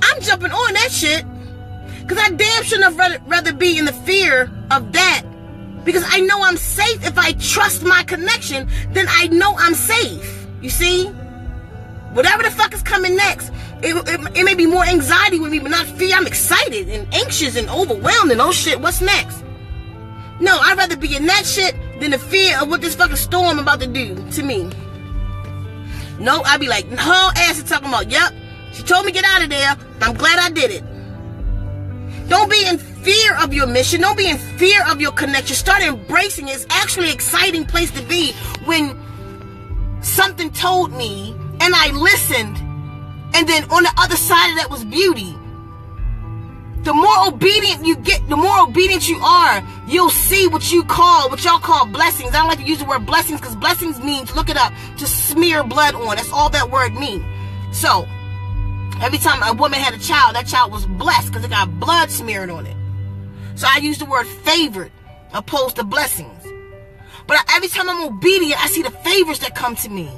I'm jumping on that shit. Because I damn sure enough rather be in the fear of that. Because I know I'm safe. If I trust my connection, then I know I'm safe. You see? Whatever the fuck is coming next, it may be more anxiety with me, but not fear. I'm excited and anxious and overwhelmed and oh shit, what's next? No, I'd rather be in that shit than the fear of what this fucking storm about to do to me. No, I'd be like, whole ass is talking about, yep, She told me get out of there. I'm glad I did it. Don't be in fear of your mission. Don't be in fear of your connection. Start embracing it. It's actually an exciting place to be when something told me and I listened, and then on the other side of that was beauty. The more obedient you get, the more obedient you are, you'll see what y'all call blessings. I don't like to use the word blessings because blessings means, look it up, to smear blood on. That's all that word means. So, every time a woman had a child, that child was blessed because it got blood smeared on it. So I use the word favored opposed to blessings. But every time I'm obedient, I see the favors that come to me.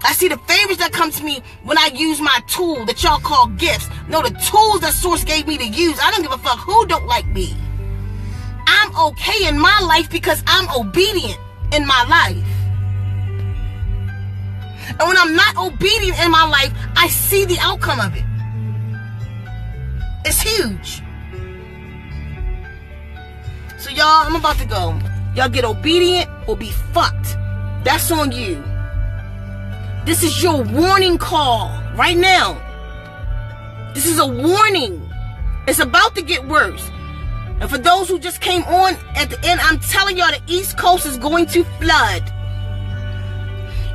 I see the favors that come to me when I use my tool that y'all call gifts. No, the tools that Source gave me to use. I don't give a fuck who don't like me. I'm okay in my life because I'm obedient in my life. And when I'm not obedient in my life, I see the outcome of it. It's huge. So y'all, I'm about to go. Y'all get obedient or be fucked. That's on you. This is your warning call right now. This is a warning. It's about to get worse. And for those who just came on at the end, I'm telling y'all the East Coast is going to flood.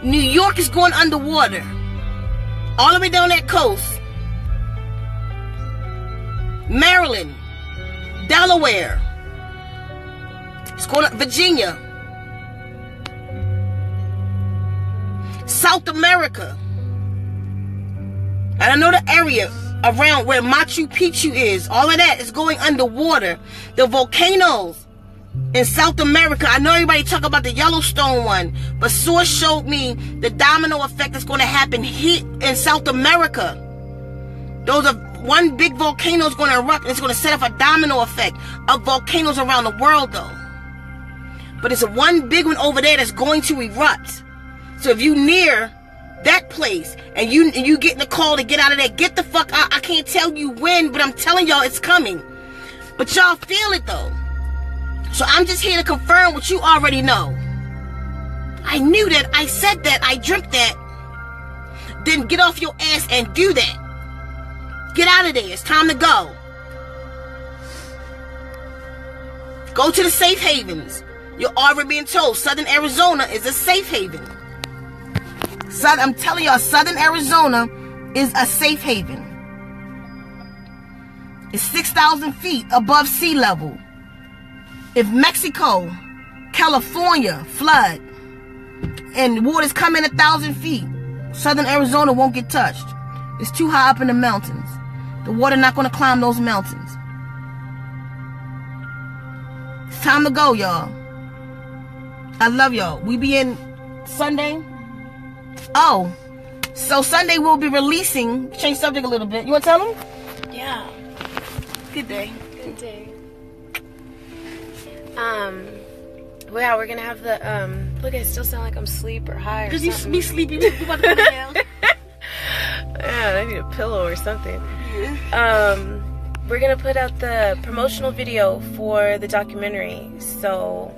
New York is going underwater. All the way down that coast. Maryland. Delaware. It's going to Virginia. South America. And I know the area around where Machu Picchu is. All of that is going underwater. The volcanoes in South America. I know everybody talk about the Yellowstone one, but Source showed me the domino effect that's going to happen here in South America. Those are one big volcano is going to erupt, and it's going to set off a domino effect of volcanoes around the world, though. But it's a one big one over there that's going to erupt. So if you near that place and you getting the call to get out of there, get the fuck out. I can't tell you when, but I'm telling y'all it's coming. But y'all feel it though. So I'm just here to confirm what you already know. I knew that. I said that. I dreamt that. Then get off your ass and do that. Get out of there. It's time to go. Go to the safe havens. You're already being told Southern Arizona is a safe haven. I'm telling y'all, Southern Arizona is a safe haven. It's 6,000 feet above sea level. If Mexico, California flood and water's coming 1,000 feet, Southern Arizona won't get touched. It's too high up in the mountains. The water not going to climb those mountains. It's time to go, y'all. I love y'all. We be in Sunday. Oh, so Sunday we'll be releasing, change subject a little bit. You want to tell them? Yeah. Good day. Good day. Well, yeah, we're going to have the, look, I still sound like I'm asleep or high or something. Because you be sleepy. You about to put it down. Yeah, I need a pillow or something. Yeah. We're going to put out the promotional video for the documentary, so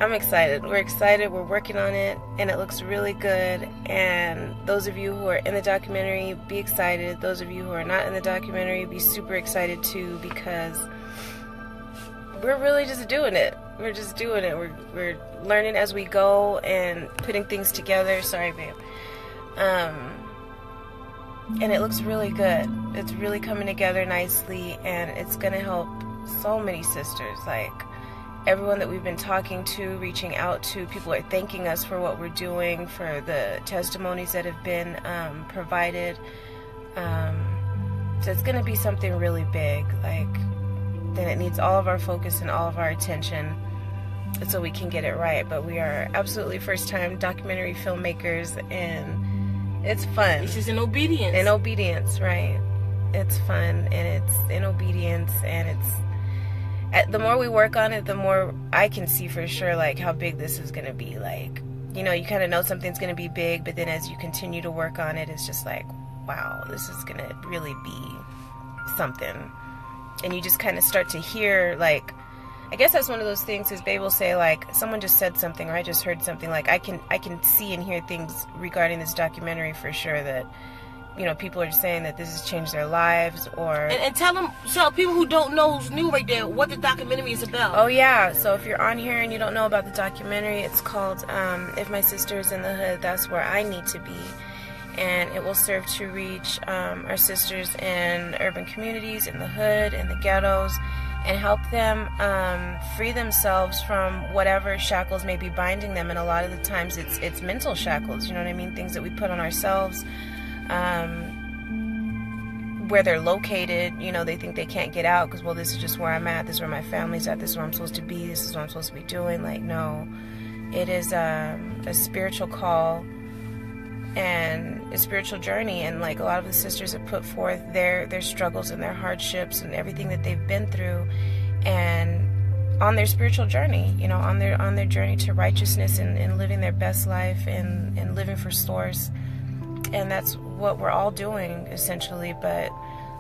I'm excited. We're excited. We're working on it, and it looks really good. And those of you who are in the documentary, be excited. Those of you who are not in the documentary, be super excited too, because we're really just doing it. We're just doing it. We're learning as we go and putting things together. Sorry, babe. And it looks really good. It's really coming together nicely, and it's gonna help so many sisters. Like, everyone that we've been talking to, reaching out to, people are thanking us for what we're doing, for the testimonies that have been provided. So it's going to be something really big. Like, then it needs all of our focus and all of our attention so we can get it right. But we are absolutely first-time documentary filmmakers, and it's fun. It's just in obedience. In obedience, right. It's fun, and it's in obedience, and it's... The more we work on it, the more I can see for sure, like, how big this is going to be. Like, you know, you kind of know something's going to be big, but then as you continue to work on it, it's just like, wow, this is going to really be something. And you just kind of start to hear, like, I guess that's one of those things, is Babe will say, like, someone just said something, or I just heard something, like, I can see and hear things regarding this documentary for sure that, you know, people are saying that this has changed their lives, or... And tell people who don't know, who's new right there, what the documentary is about. Oh, yeah. So if you're on here and you don't know about the documentary, it's called If My Sister's in the Hood, That's Where I Need to Be. And it will serve to reach our sisters in urban communities, in the hood, in the ghettos, and help them free themselves from whatever shackles may be binding them. And a lot of the times it's mental shackles, you know what I mean? Things that we put on ourselves, where they're located, you know, they think they can't get out because, well, this is just where I'm at, this is where my family's at, this is where I'm supposed to be, this is what I'm supposed to be doing. Like, no, it is a spiritual call and a spiritual journey. And like, a lot of the sisters have put forth their struggles and their hardships and everything that they've been through, and on their spiritual journey, you know, on their journey to righteousness and living their best life and living for Source. And that's what we're all doing, essentially. But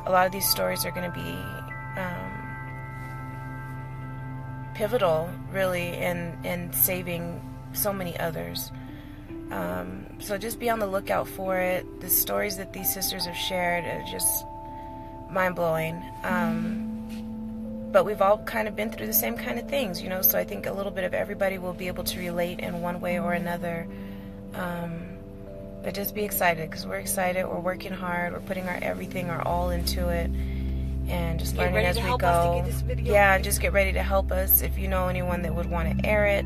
a lot of these stories are going to be pivotal, really, in saving so many others. So just be on the lookout for it. The stories that these sisters have shared are just mind-blowing. But we've all kind of been through the same kind of things, you know, so I think a little bit of everybody will be able to relate in one way or another. But just be excited, because we're excited. We're working hard. We're putting our everything, our all into it, and just learning as we go. Yeah, just get ready to help us. If you know anyone that would want to air it,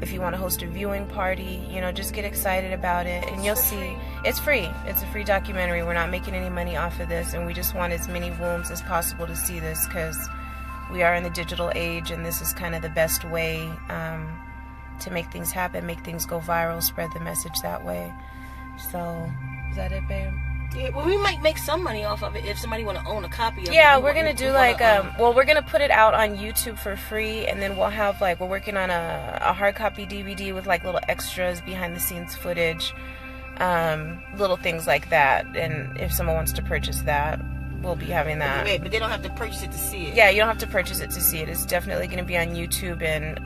if you want to host a viewing party, you know, just get excited about it, and you'll see it's free. It's a free documentary. We're not making any money off of this, and we just want as many wombs as possible to see this, because we are in the digital age, and this is kind of the best way to make things happen, make things go viral, spread the message that way. So, is that it, babe? Yeah, well, we might make some money off of it if somebody want to own a copy of it. Yeah, we're going to do like, well, we're going to put it out on YouTube for free, and then we'll have, like, we're working on a hard copy DVD with, like, little extras, behind the scenes footage, little things like that. And if someone wants to purchase that, we'll be having that. Wait, but they don't have to purchase it to see it. Yeah, you don't have to purchase it to see it. It's definitely going to be on YouTube and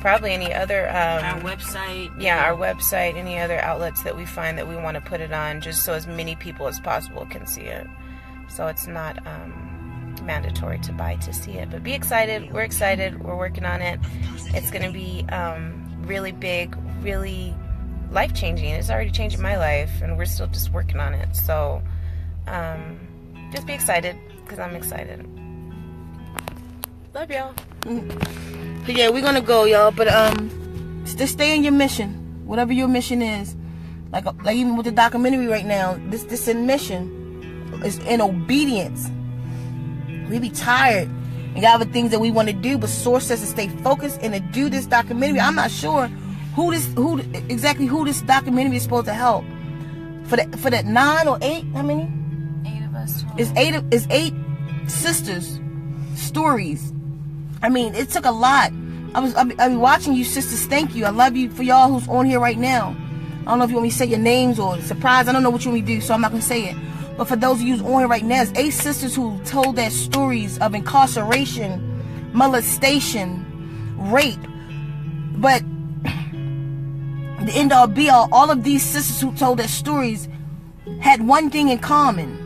probably any other our website. Yeah, our website, any other outlets that we find that we want to put it on, just so as many people as possible can see it. So it's not mandatory to buy to see it. But be excited. We're excited. We're working on it. It's going to be really big, really life-changing. It's already changing my life, and we're still just working on it. So just be excited, because I'm excited. Love y'all. So yeah, we're gonna go, y'all. But just stay in your mission, whatever your mission is. Like even with the documentary right now, this in mission is in obedience. We be tired and got other things that we want to do, but Source says to stay focused and to do this documentary. I'm not sure who this documentary is supposed to help. For that 9 or 8, how many? 8 of us. It's 8 sisters stories. I mean, it took a lot. I be watching you, sisters. Thank you. I love you. For y'all who's on here right now, I don't know if you want me to say your names or surprise. I don't know what you want me to do, so I'm not gonna say it. But for those of you who's on here right now, it's 8 sisters who told their stories of incarceration, molestation, rape. But the end all be all of these sisters who told their stories had one thing in common,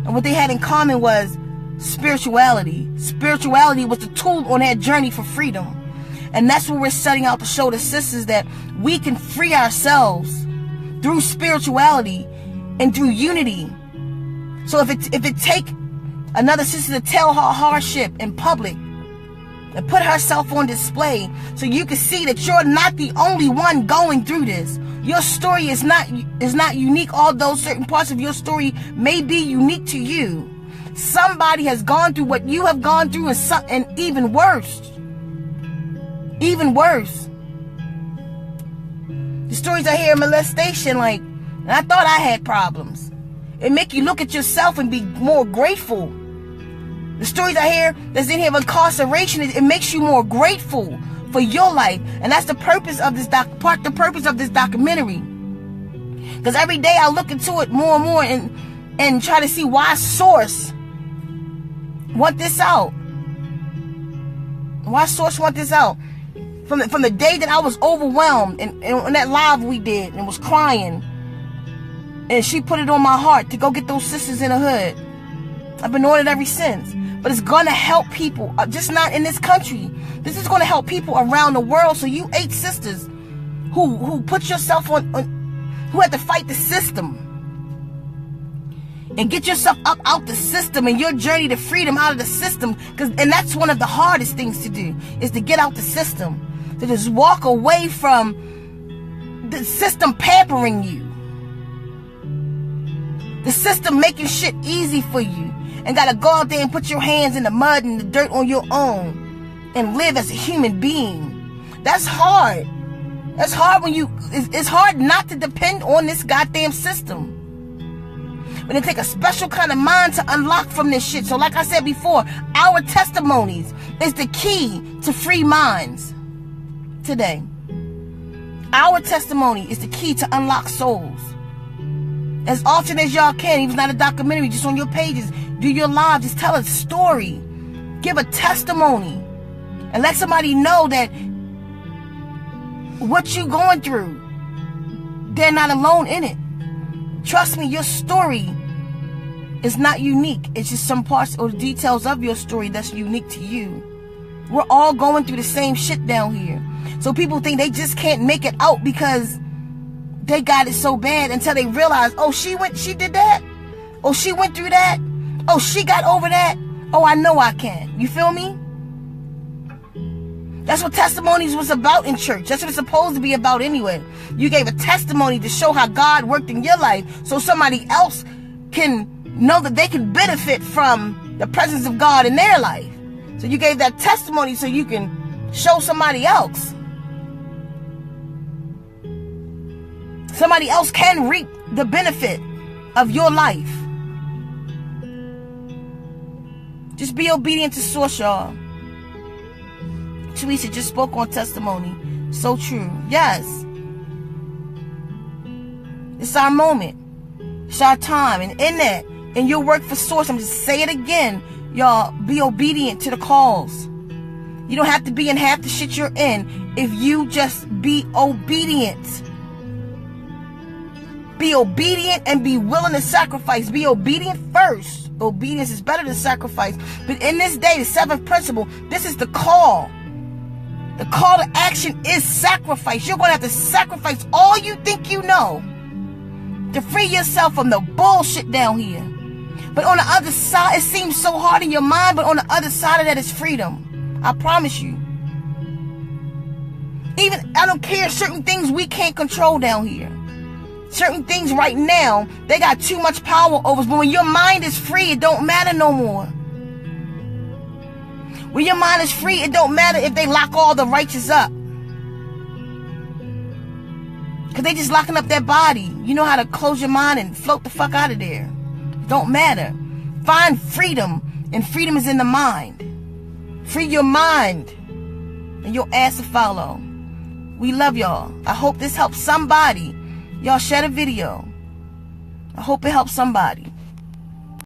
and what they had in common was spirituality. Spirituality was the tool on that journey for freedom. And that's what we're setting out to show the sisters, that we can free ourselves through spirituality and through unity. So if it take another sister to tell her hardship in public and put herself on display, so you can see that you're not the only one going through this. Your story is not unique, although certain parts of your story may be unique to you. Somebody has gone through what you have gone through, and even worse. Even worse. The stories I hear of molestation, like, and I thought I had problems. It make you look at yourself and be more grateful. The stories I hear that's in here of incarceration, it makes you more grateful for your life. And that's the purpose of this the purpose of this documentary. Because every day I look into it more and more and try to see why Source want this out. Why Source want this out? From the day that I was overwhelmed and on that live we did and was crying, and she put it on my heart to go get those sisters in the hood. I've been on it ever since. But it's gonna help people, just not in this country. This is gonna help people around the world. So you 8 sisters who put yourself on who had to fight the system and get yourself up out the system and your journey to freedom out of the system, and that's one of the hardest things to do, is to get out the system, to just walk away from the system pampering you, the system making shit easy for you, and gotta go out there and put your hands in the mud and the dirt on your own and live as a human being. That's hard. That's hard when it's hard not to depend on this goddamn system. But it takes a special kind of mind to unlock from this shit. So like I said before, our testimonies is the key to free minds today. Our testimony is the key to unlock souls. As often as y'all can, even not a documentary, just on your pages, do your live, just tell a story. Give a testimony. And let somebody know that what you going through, they're not alone in it. Trust me, your story is not unique. It's just some parts or details of your story that's unique to you. We're all going through the same shit down here. So people think they just can't make it out because they got it so bad, until they realize, oh, she did that. Oh, she went through that. Oh, she got over that. Oh, I know I can. You feel me? That's what testimonies was about in church. That's what it's supposed to be about anyway. You gave a testimony to show how God worked in your life, so somebody else can know that they can benefit from the presence of God in their life. So you gave that testimony so you can show somebody else. Somebody else can reap the benefit of your life. Just be obedient to Source, y'all. Teresa just spoke on testimony. So true. Yes. It's our moment. It's our time. And in that, in your work for Source, I'm just say it again, y'all, be obedient to the calls. You don't have to be in half the shit you're in if you just be obedient. Be obedient and be willing to sacrifice. Be obedient first. Obedience is better than sacrifice. But in this day, the 7th principle, this is the call. The call to action is sacrifice. You're going to have to sacrifice all you think you know to free yourself from the bullshit down here. But on the other side, it seems so hard in your mind, but on the other side of that is freedom. I promise you. Even, I don't care, certain things we can't control down here. Certain things right now, they got too much power over us. But when your mind is free, it don't matter no more. When your mind is free, it don't matter if they lock all the righteous up. Because they just locking up their body. You know how to close your mind and float the fuck out of there. It don't matter. Find freedom. And freedom is in the mind. Free your mind. And your ass will follow. We love y'all. I hope this helps somebody. Y'all share the video. I hope it helps somebody.